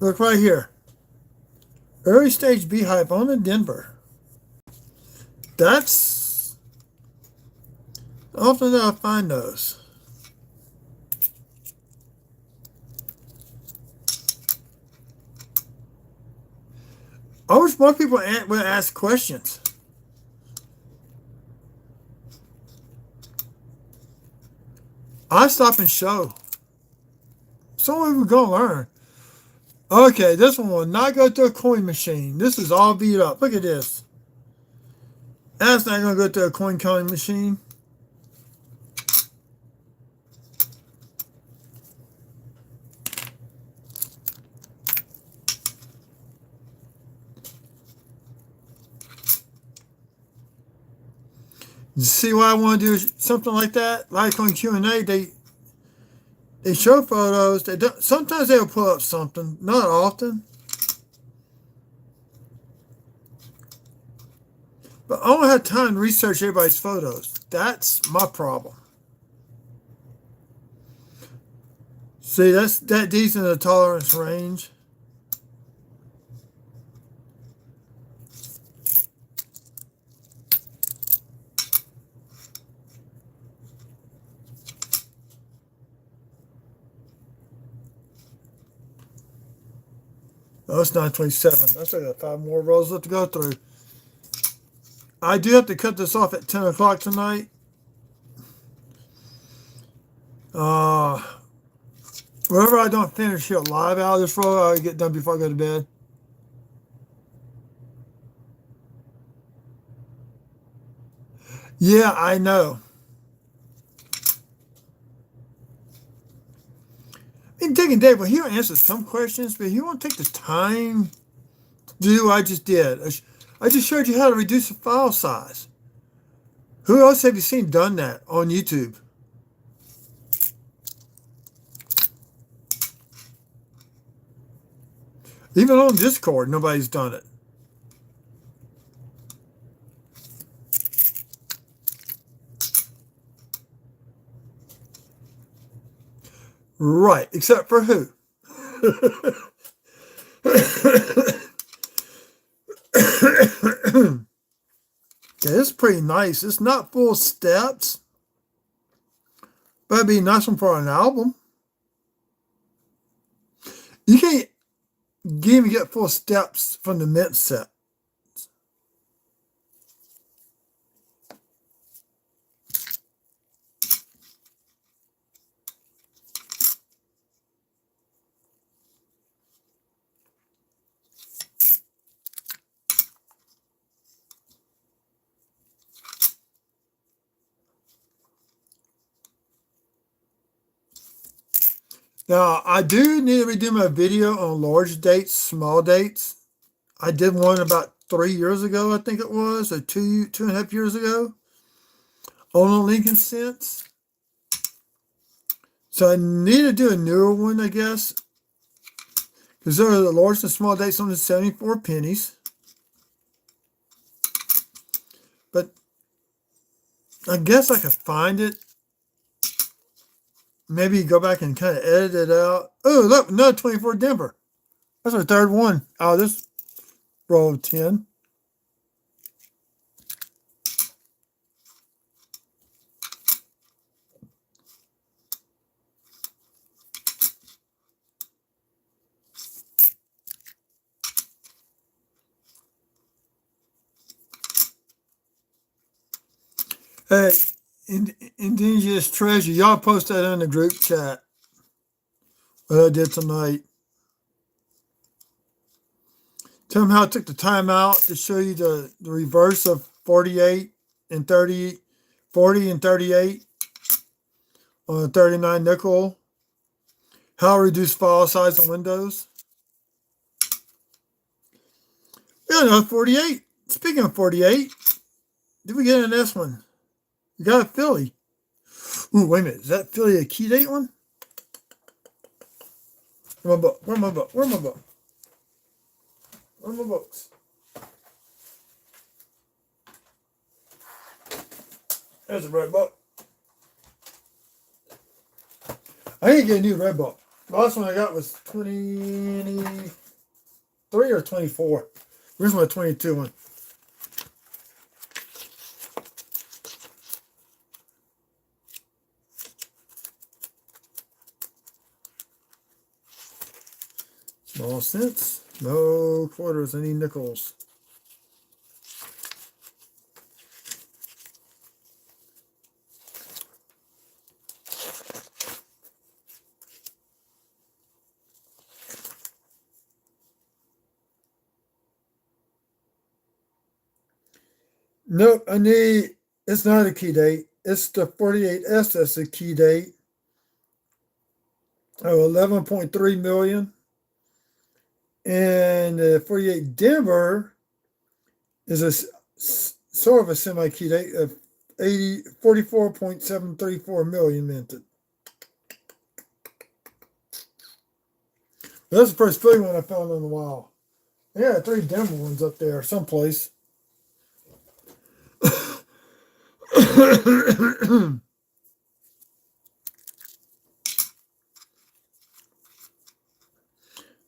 Look right here. Early stage beehive on the Denver. That's often that I find those. I wish more people would ask questions. I stop and show. So we're gonna learn. Okay, this one will not go to a coin machine. This is all beat up. Look at this. That's not gonna go to a coin counting machine. You see why I want to do something like that? Like on Q&A, they show photos. They don't. Sometimes they'll pull up something. Not often. But I don't have time to research everybody's photos. That's my problem. See, that's that decent in the tolerance range. Oh, it's 9:27. That's like 5 more rows left to go through. I do have to cut this off at 10 o'clock tonight. Whenever I don't finish here live out of this row, I'll get done before I go to bed. Yeah, I know. And taking Dave, well, he'll answer some questions, but he won't take the time to do what I just did. I just showed you how to reduce the file size. Who else have you seen done that on YouTube? Even on Discord, nobody's done it. Right, except for who? Okay, it's pretty nice. It's not full steps, but it'd be a nice one for an album. You can't even get full steps from the Mint set. Now, I do need to redo my video on large dates, small dates. I did one about 3 years ago, I think it was, or 2.5 years ago, on the Lincoln cents. So I need to do a newer one, I guess, because there are the large and small dates on the 74 pennies. But I guess I could find it. Maybe go back and kind of edit it out. Oh, look, another 24 Denver. That's our third one out of this row of 10. Hey, Indigenous Treasure, y'all post that in the group chat. What I did tonight. Tell them how I took the time out to show you the reverse of 48 and 30, 40 and 38 on a 39 nickel. How I reduce file size on Windows. Yeah, no, 48. Speaking of 48, did we get an S one? We got a Philly. Ooh, wait a minute. Is that Philly a key date one? Where my book? Where my book? Where my book? Where my books? There's a red book. I need to get a new red book. The last one I got was 23 or 24. Where's my 22 one? Small cents. No quarters. I need nickels. Nope, I need, it's not a key date. It's the 48S that's a key date. Oh, 11.3 million. And the 48 Denver is a sort of a semi-key date of 44.734 million minted. That's the first Philly one I found in a while. Yeah, 3 Denver ones up there someplace.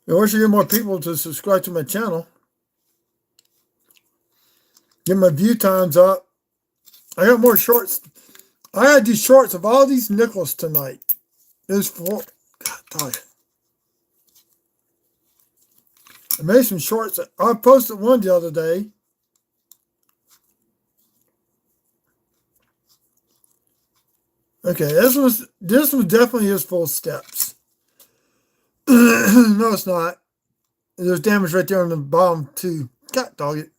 I wish I get more people to subscribe to my channel. Get my view times up. I got more shorts. I had these shorts of all these nickels tonight. There's 4. God, I made some shorts. I posted one the other day. Okay, this was definitely his full steps. No, it's not. There's damage right there on the bottom too. God dog it.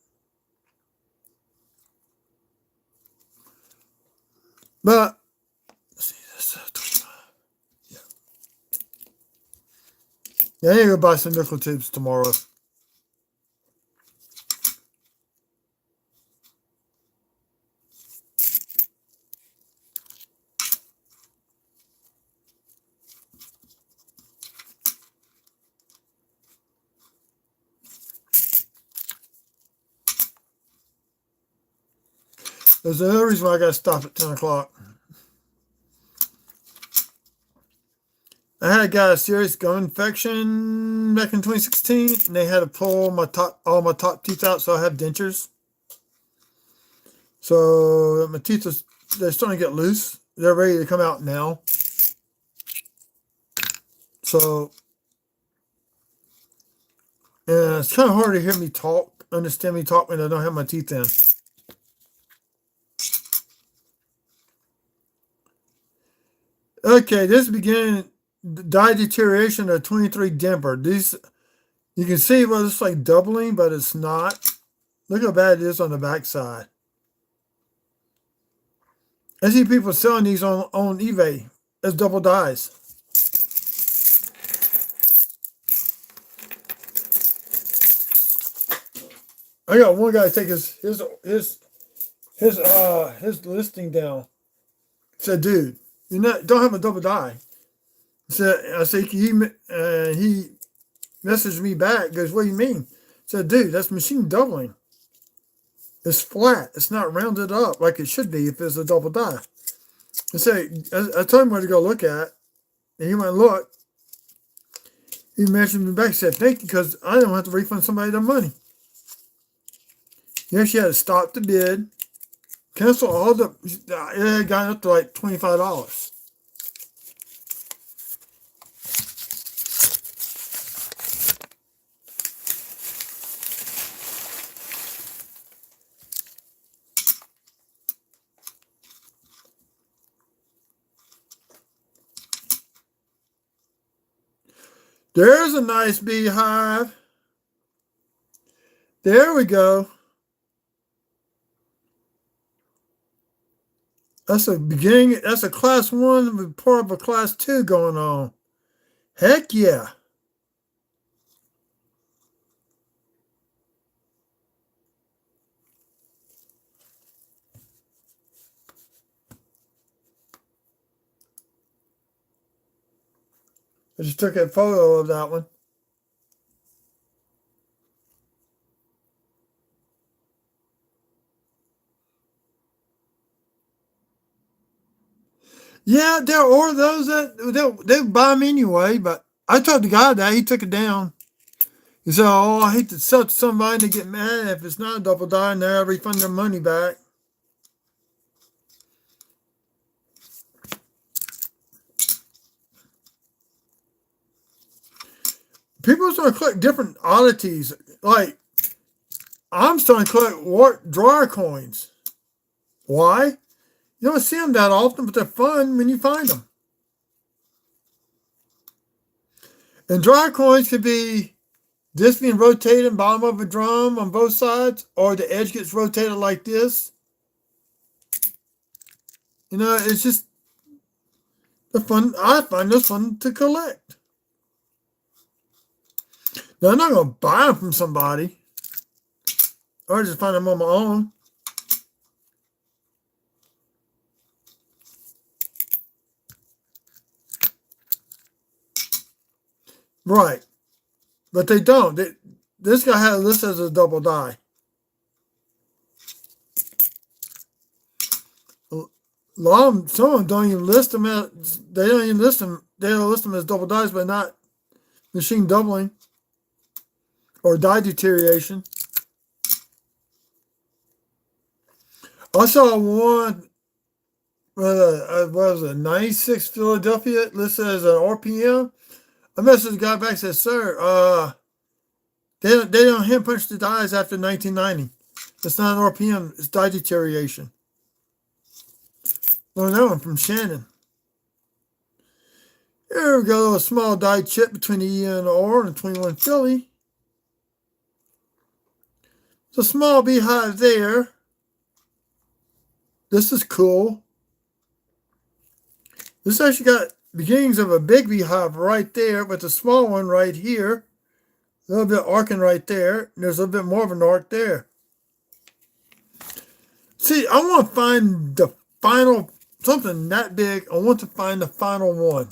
But let's see this. 25. Yeah, I need to go buy some nickel tubes tomorrow. There's another reason why I got to stop at 10 o'clock. I had got a serious gum infection back in 2016, and they had to pull all my top teeth out, so I have dentures. So my teeth they're starting to get loose. They're ready to come out now. So it's kind of hard to hear me talk, understand me talk when I don't have my teeth in. Okay, this beginning dye deterioration of 23 Denver. These you can see well it's like doubling, but it's not. Look how bad it is on the back side. I see people selling these on eBay as double dyes. I got one guy take his listing down. Said, dude, don't have a double dye. I said he messaged me back. Goes, what do you mean? I said, dude, that's machine doubling. It's flat. It's not rounded up like it should be if it's a double die. I told him where to go look at, and he went look. He messaged me back. Said, thank you, because I don't have to refund somebody their money. Yeah, she had to stop the bid, cancel all the. It got up to like $25. There's a nice beehive. There we go. That's a beginning. That's a class 1 with part of a class 2 going on. Heck yeah. I just took a photo of that one. Yeah, there are those that they buy them anyway, but I told the guy that he took it down. He said, "Oh, I hate to sell it to somebody and they get mad if it's not a double die and they'll refund their money back." People are starting to collect different oddities. Like I'm starting to collect drawer coins. Why? You don't see them that often, but they're fun when you find them. And drawer coins could be this being rotated in the bottom of a drum on both sides, or the edge gets rotated like this. You know, it's just the fun. I find this fun to collect. Now, I'm not going to buy them from somebody. Or just find them on my own. Right. But they don't. This guy had it listed as a double die. Some of them don't even list them as, they don't even list them. They don't list them as double dies, but not machine doubling or die deterioration. I saw one what was it, 96 Philadelphia listed as an RPM. I messaged the guy back and said, "Sir, they don't hand punch the dies after 1990. It's not an RPM, it's die deterioration." Learned that one from Shannon. Here we go, a small die chip between the E and the R and 21 Philly. It's a small beehive there. This is cool. This actually got beginnings of a big beehive right there with a small one right here. A little bit arcing right there. And there's a little bit more of an arc there. See, I want to find the final, something that big. I want to find the final one.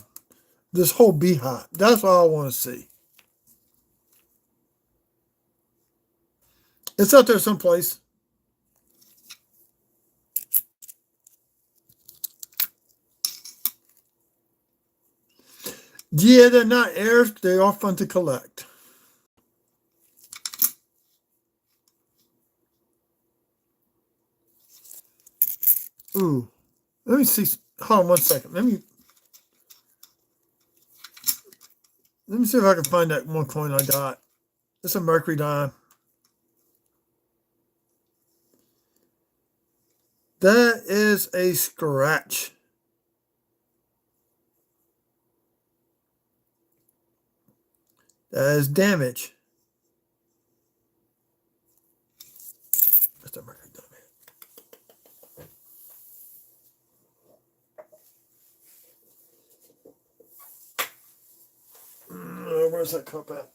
This whole beehive. That's what I want to see. It's out there someplace. Yeah, they're not heirs. They are fun to collect. Ooh. Let me see. Hold on one second. Let me see if I can find that one coin I got. It's a Mercury dime. That is a scratch. That is damage. That's a Mercury dime. Where's that cup at?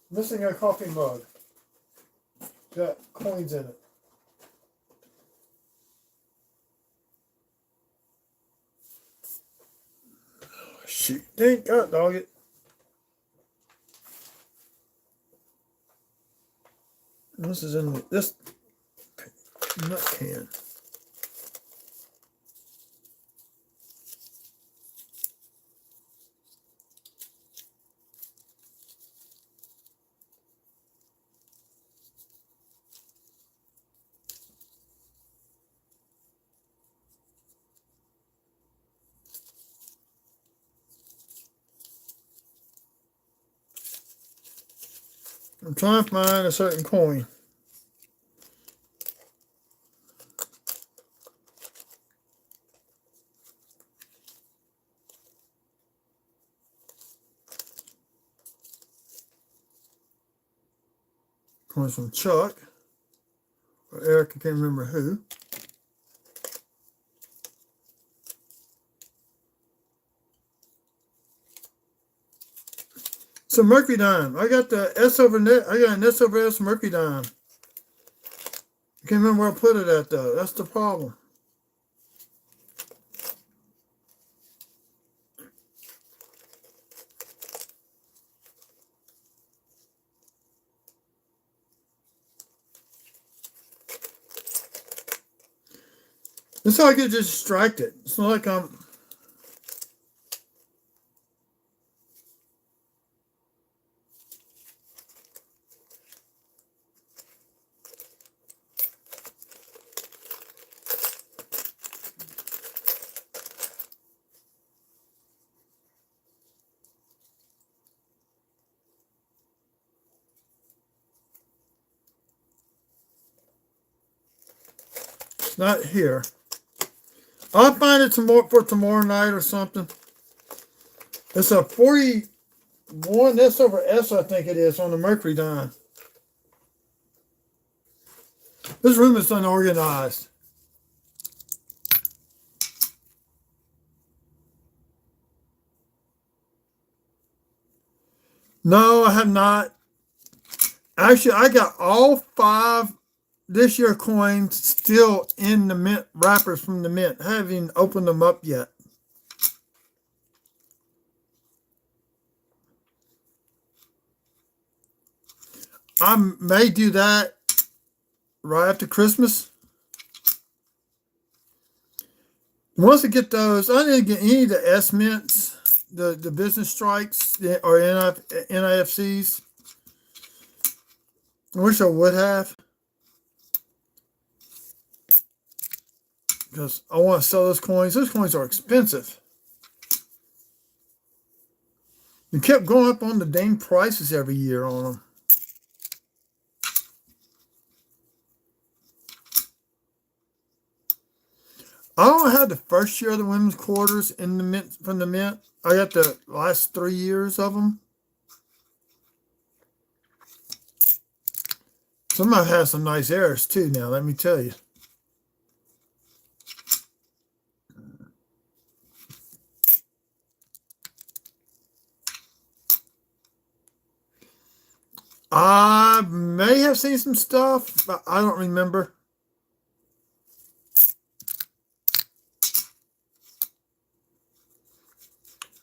Missing a coffee mug. Got coins in it. Oh, shoot. Dang, God, dog it. This is in this nut can. I'm trying to find a certain coin. Coins from Chuck or Eric, I can't remember who. So Mercury dime. I got the S over net. I got an S over S Mercury dime. I can't remember where I put it at though. That's the problem. It's how I get distracted. It's not like I'm. It's not here. I'll find it tomorrow for tomorrow night or something. It's a 41 S over S, I think it is, on the Mercury dime. This room is unorganized. No, I have not. Actually, I got all 5 this year coins still in the mint wrappers from the mint. I haven't even opened them up yet. I may do that right after Christmas. Once I get those, I didn't get any of the S mints, the business strikes or NIFCs. I wish I would have, because I want to sell those coins. Those coins are expensive. They kept going up on the dang prices every year on them. I don't have the first year of the women's quarters in the mint from the mint. I got the last 3 years of them. Some of them have some nice errors too now, let me tell you. I may have seen some stuff, but I don't remember.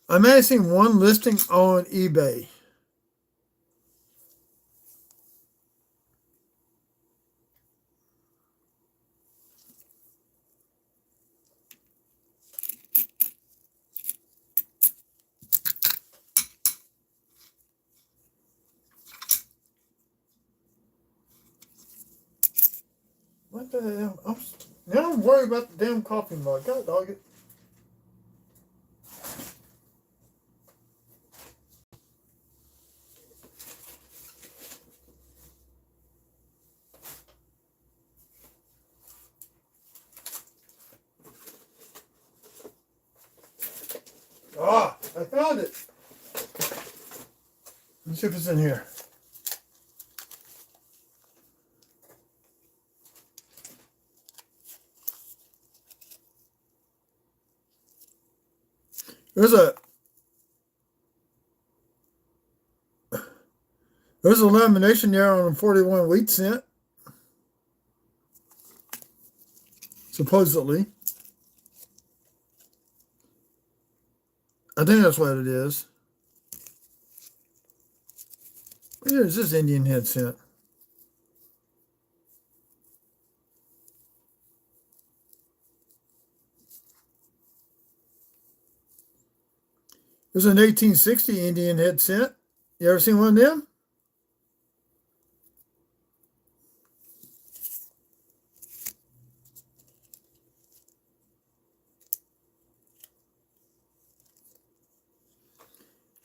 I may have seen one listing on eBay. What the hell? Now I'm worried about the damn coffee mug. God dog it. Ah, I found it. Let's see if it's in here. There's a lamination there on a 41 wheat cent. Supposedly. I think that's what it is. Where is this Indian head cent? There's an 1860 Indian head cent. You ever seen one of them?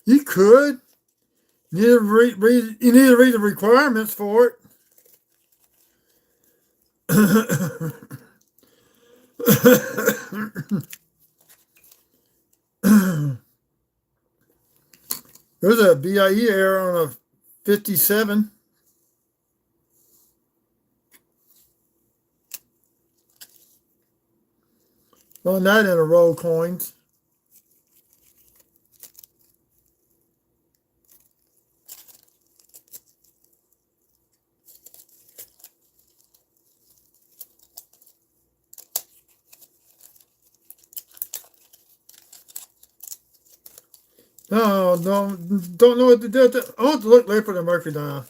You could. You need to read the requirements for it. There's a BIE error on a 57. On that in a roll coins. No, don't know what to do. I'll have to look later for the Mercury dial.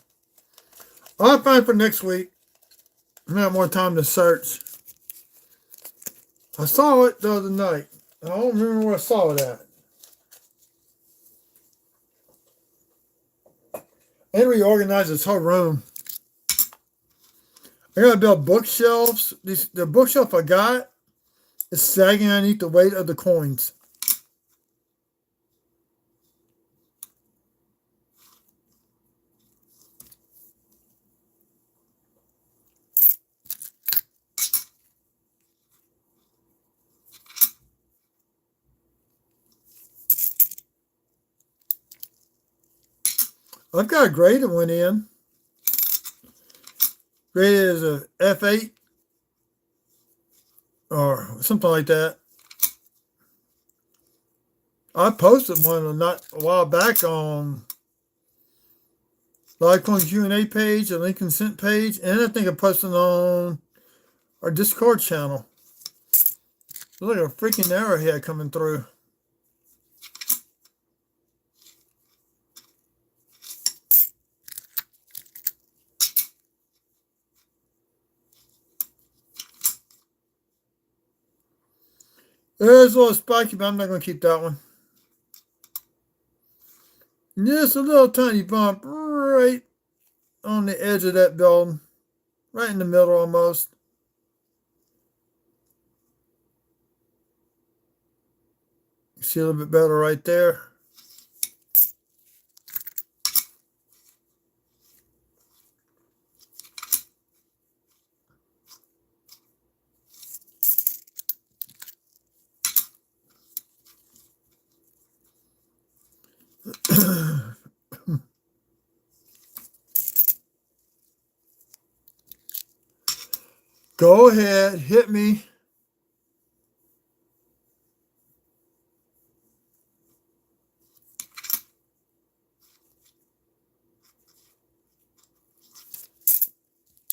I'll find for next week. I have more time to search. I saw it the other night. I don't remember where I saw it at. And reorganize this whole room. I gotta build bookshelves. The bookshelf I got is sagging underneath the weight of the coins. I've got a grade that went in. Graded as a F8 or something like that. I posted one not a while back on Litecoin Q&A page, a link consent page, and I think I posted on our Discord channel. Look at a freaking arrowhead coming through. There's a little spiky, but I'm not going to keep that one. Just a little tiny bump right on the edge of that building. Right in the middle almost. You see a little bit better right there. Go ahead, hit me.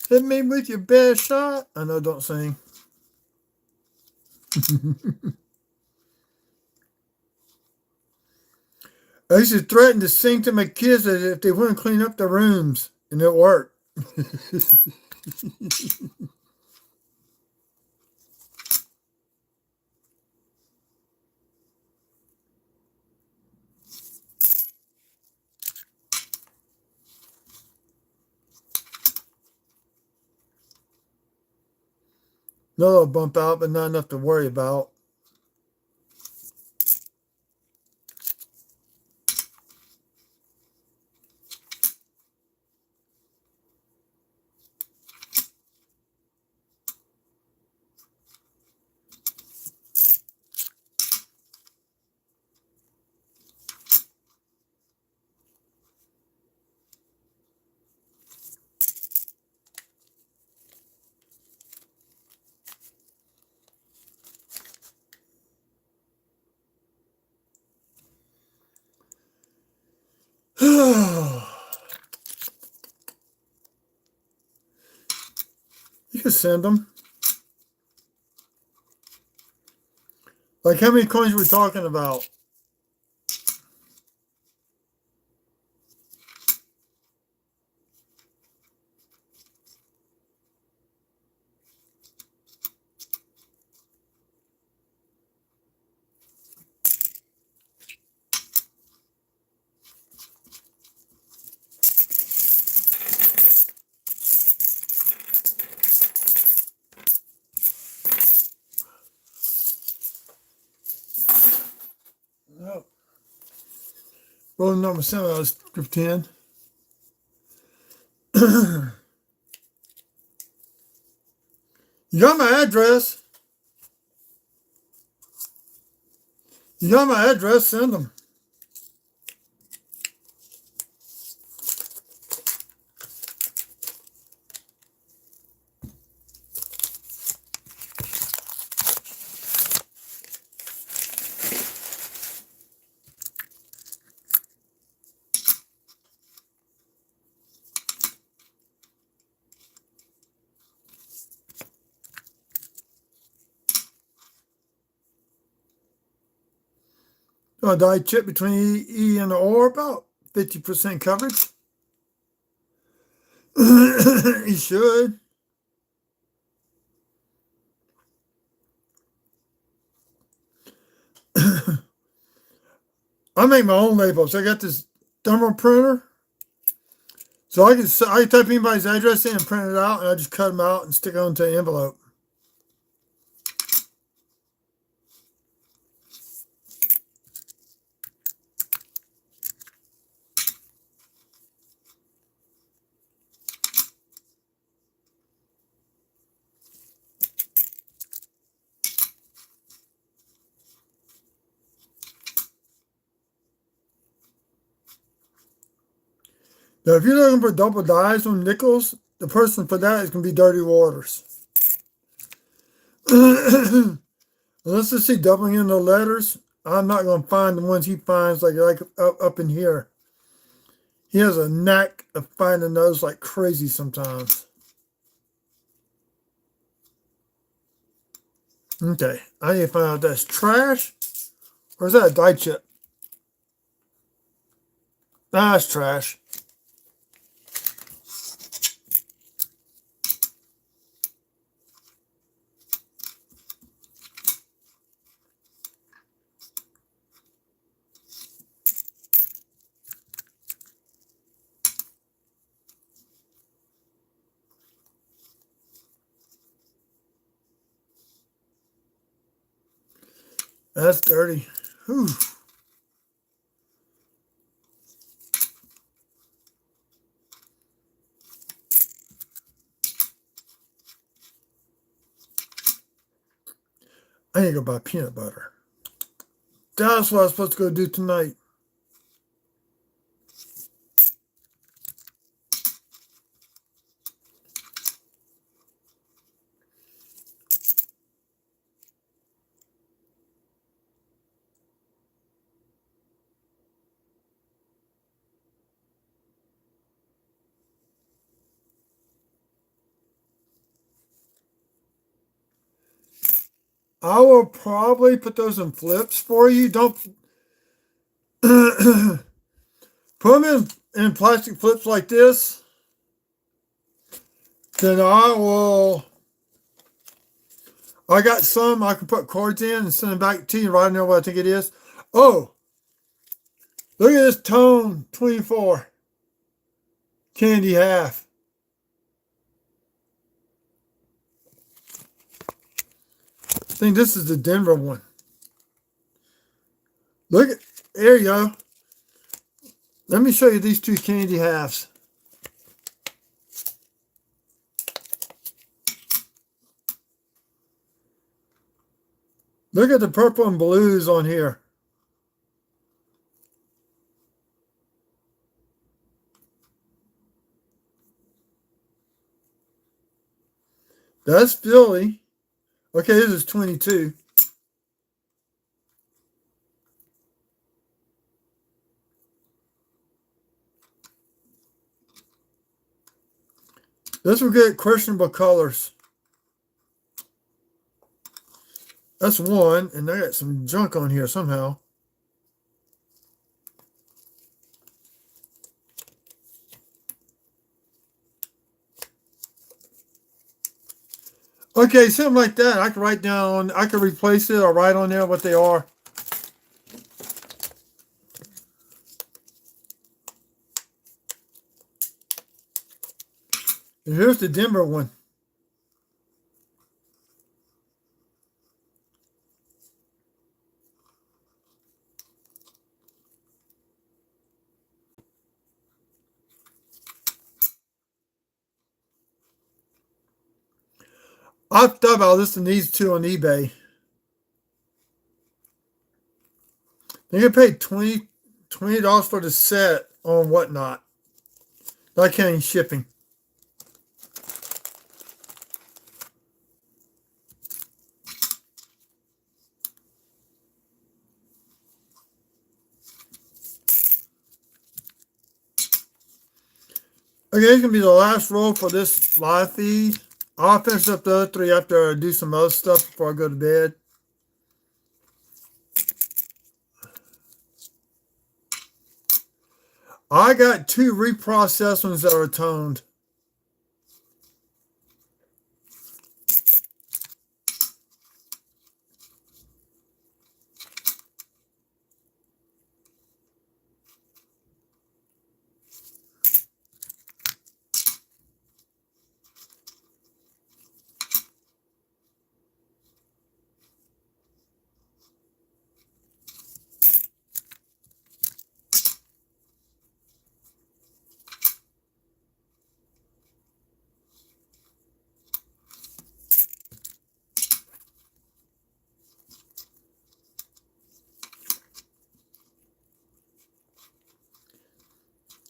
Hit me with your best shot. I know, don't sing. I used to threaten to sing to my kids that if they wouldn't clean up their rooms, and it worked. Another bump out, but not enough to worry about. You can send them. Like, how many coins are we talking about? Roll number 7 out of script 10. You got my address. You got my address, send them. Die chip between E and the OR, about 50% coverage. You should. I make my own labels. I got this thermal printer. So I can type anybody's address in and print it out, and I just cut them out and stick it onto an envelope. Now, if you're looking for double dies on nickels, the person for that is going to be Dirty Waters. Unless I see doubling in the letters, I'm not going to find the ones he finds like up in here. He has a knack of finding those like crazy sometimes. Okay, I need to find out if that's trash or is that a die chip? Nah, it's trash. That's dirty. Whew. I need to go buy peanut butter. That's what I was supposed to go do tonight. I will probably put those in flips for you. Don't put them in plastic flips like this. Then I got some I can put cards in and send them back to you right now what I think it is. Oh, look at this Tone 24 candy half. I think this is the Denver one. Look at, there you go. Let me show you these two candy halves. Look at the purple and blues on here. That's Philly. Okay, this is 22. This will get questionable colors. That's one, and I got some junk on here somehow. Okay, something like that. I can write down, I can replace it or write on there what they are. And here's the Denver one. I've thought about listing these two on eBay. They get paid $20 for the set on Whatnot. Not counting shipping. Okay, it's gonna be the last roll for this live feed. I'll finish up the other three after I do some other stuff before I go to bed. I got two reprocessed ones that are toned.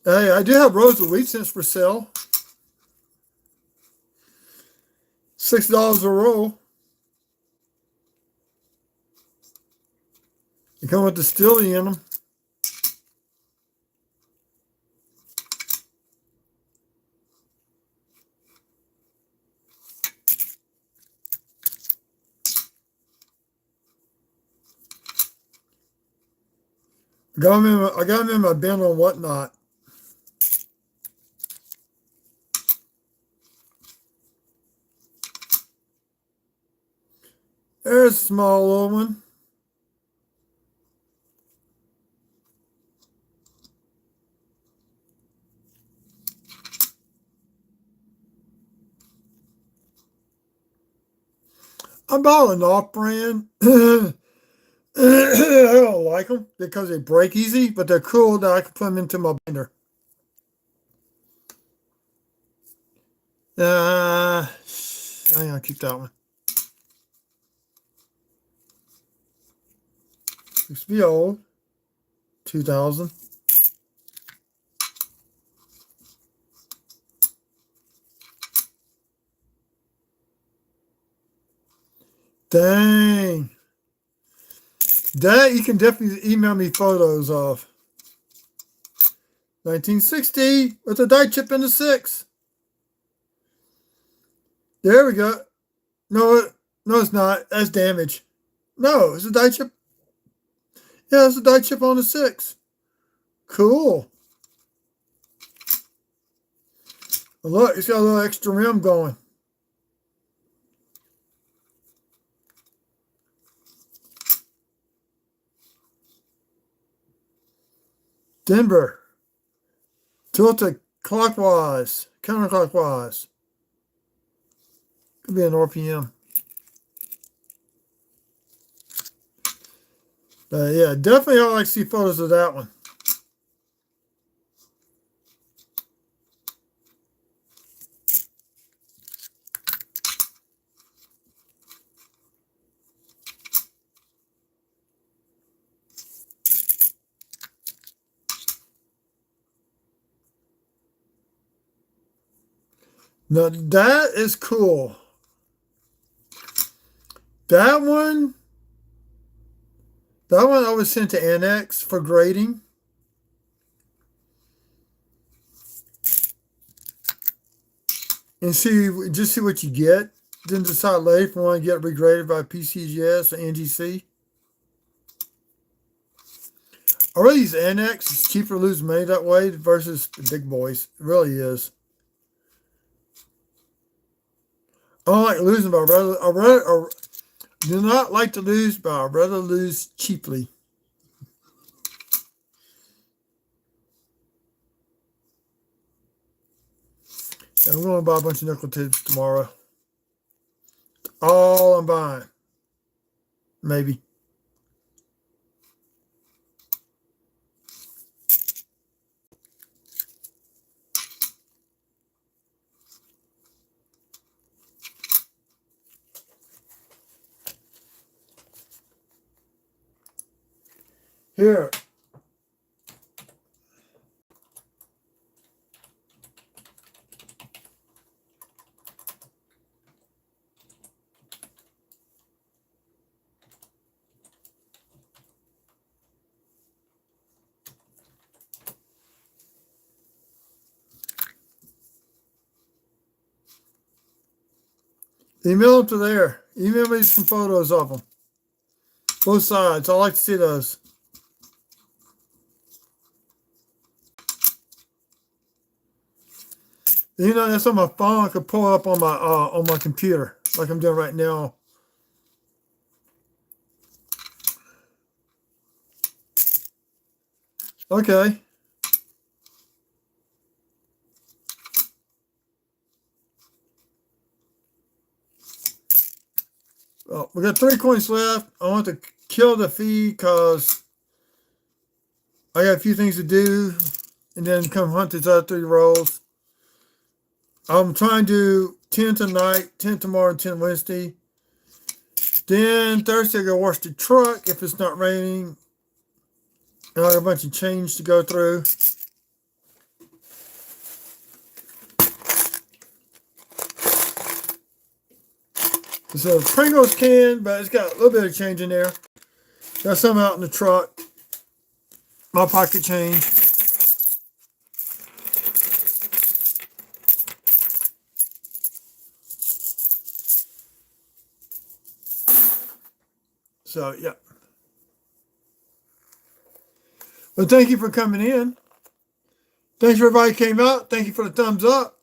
Hey, I do have rows of wheat cents for sale. $6 a roll. They come with the Stilly in them. I got them in my bin on Whatnot. There's a small little one. I bought an off-brand. I don't like them because they break easy, but they're cool that I can put them into my binder. I'm gonna keep that one. Used to be old. 2000. Dang. That you can definitely email me photos of. 1960 with a die chip in the 6. There we go. No, it's not. That's damage. No, it's a die chip. Yeah, it's a die chip on the 6. Cool. Well, look, it's got a little extra rim going. Denver. Tilted clockwise, counterclockwise. Could be an RPM. Yeah, definitely I like to see photos of that one. Now that is cool. That one I was sent to Annex for grading. And just see what you get. Then decide later if you want to get regraded by PCGS or NGC. I really use Annex. It's cheaper to lose money that way versus the big boys. It really is. I don't like losing, but I do not like to lose, but I'd rather lose cheaply. Yeah, I'm going to buy a bunch of nickel tubes tomorrow. All I'm buying. Maybe. Here. Email them to there. Email me some photos of them. Both sides. I like to see those. You know, that's on my phone. I could pull up on my computer, like I'm doing right now. Okay. Well, we got 3 coins left. I want to kill the feed because I got a few things to do, and then come hunt these other 3 rolls. I'm trying to do 10 tonight, 10 tomorrow, and 10 Wednesday. Then Thursday I go wash the truck if it's not raining. And I got a bunch of change to go through. It's a Pringles can, but it's got a little bit of change in there. Got some out in the truck. My pocket change. So, yeah. Well, thank you for coming in. Thanks for everybody who came out. Thank you for the thumbs up.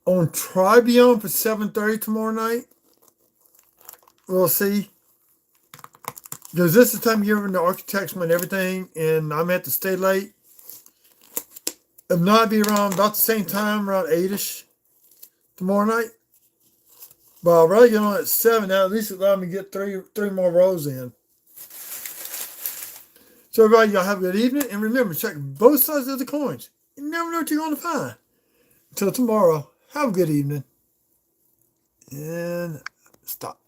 On Try Beyond for 7:30 tomorrow night. We'll see. Because this is the time of year when the architects and everything, and I'm at to stay late. If not, I'll be around about the same time, around 8-ish tomorrow night. But I'll rather get on at 7 now. At least allow me to get three more rows in. So everybody, y'all have a good evening. And remember, check both sides of the coins. You never know what you're going to find. Until tomorrow, have a good evening. And stop.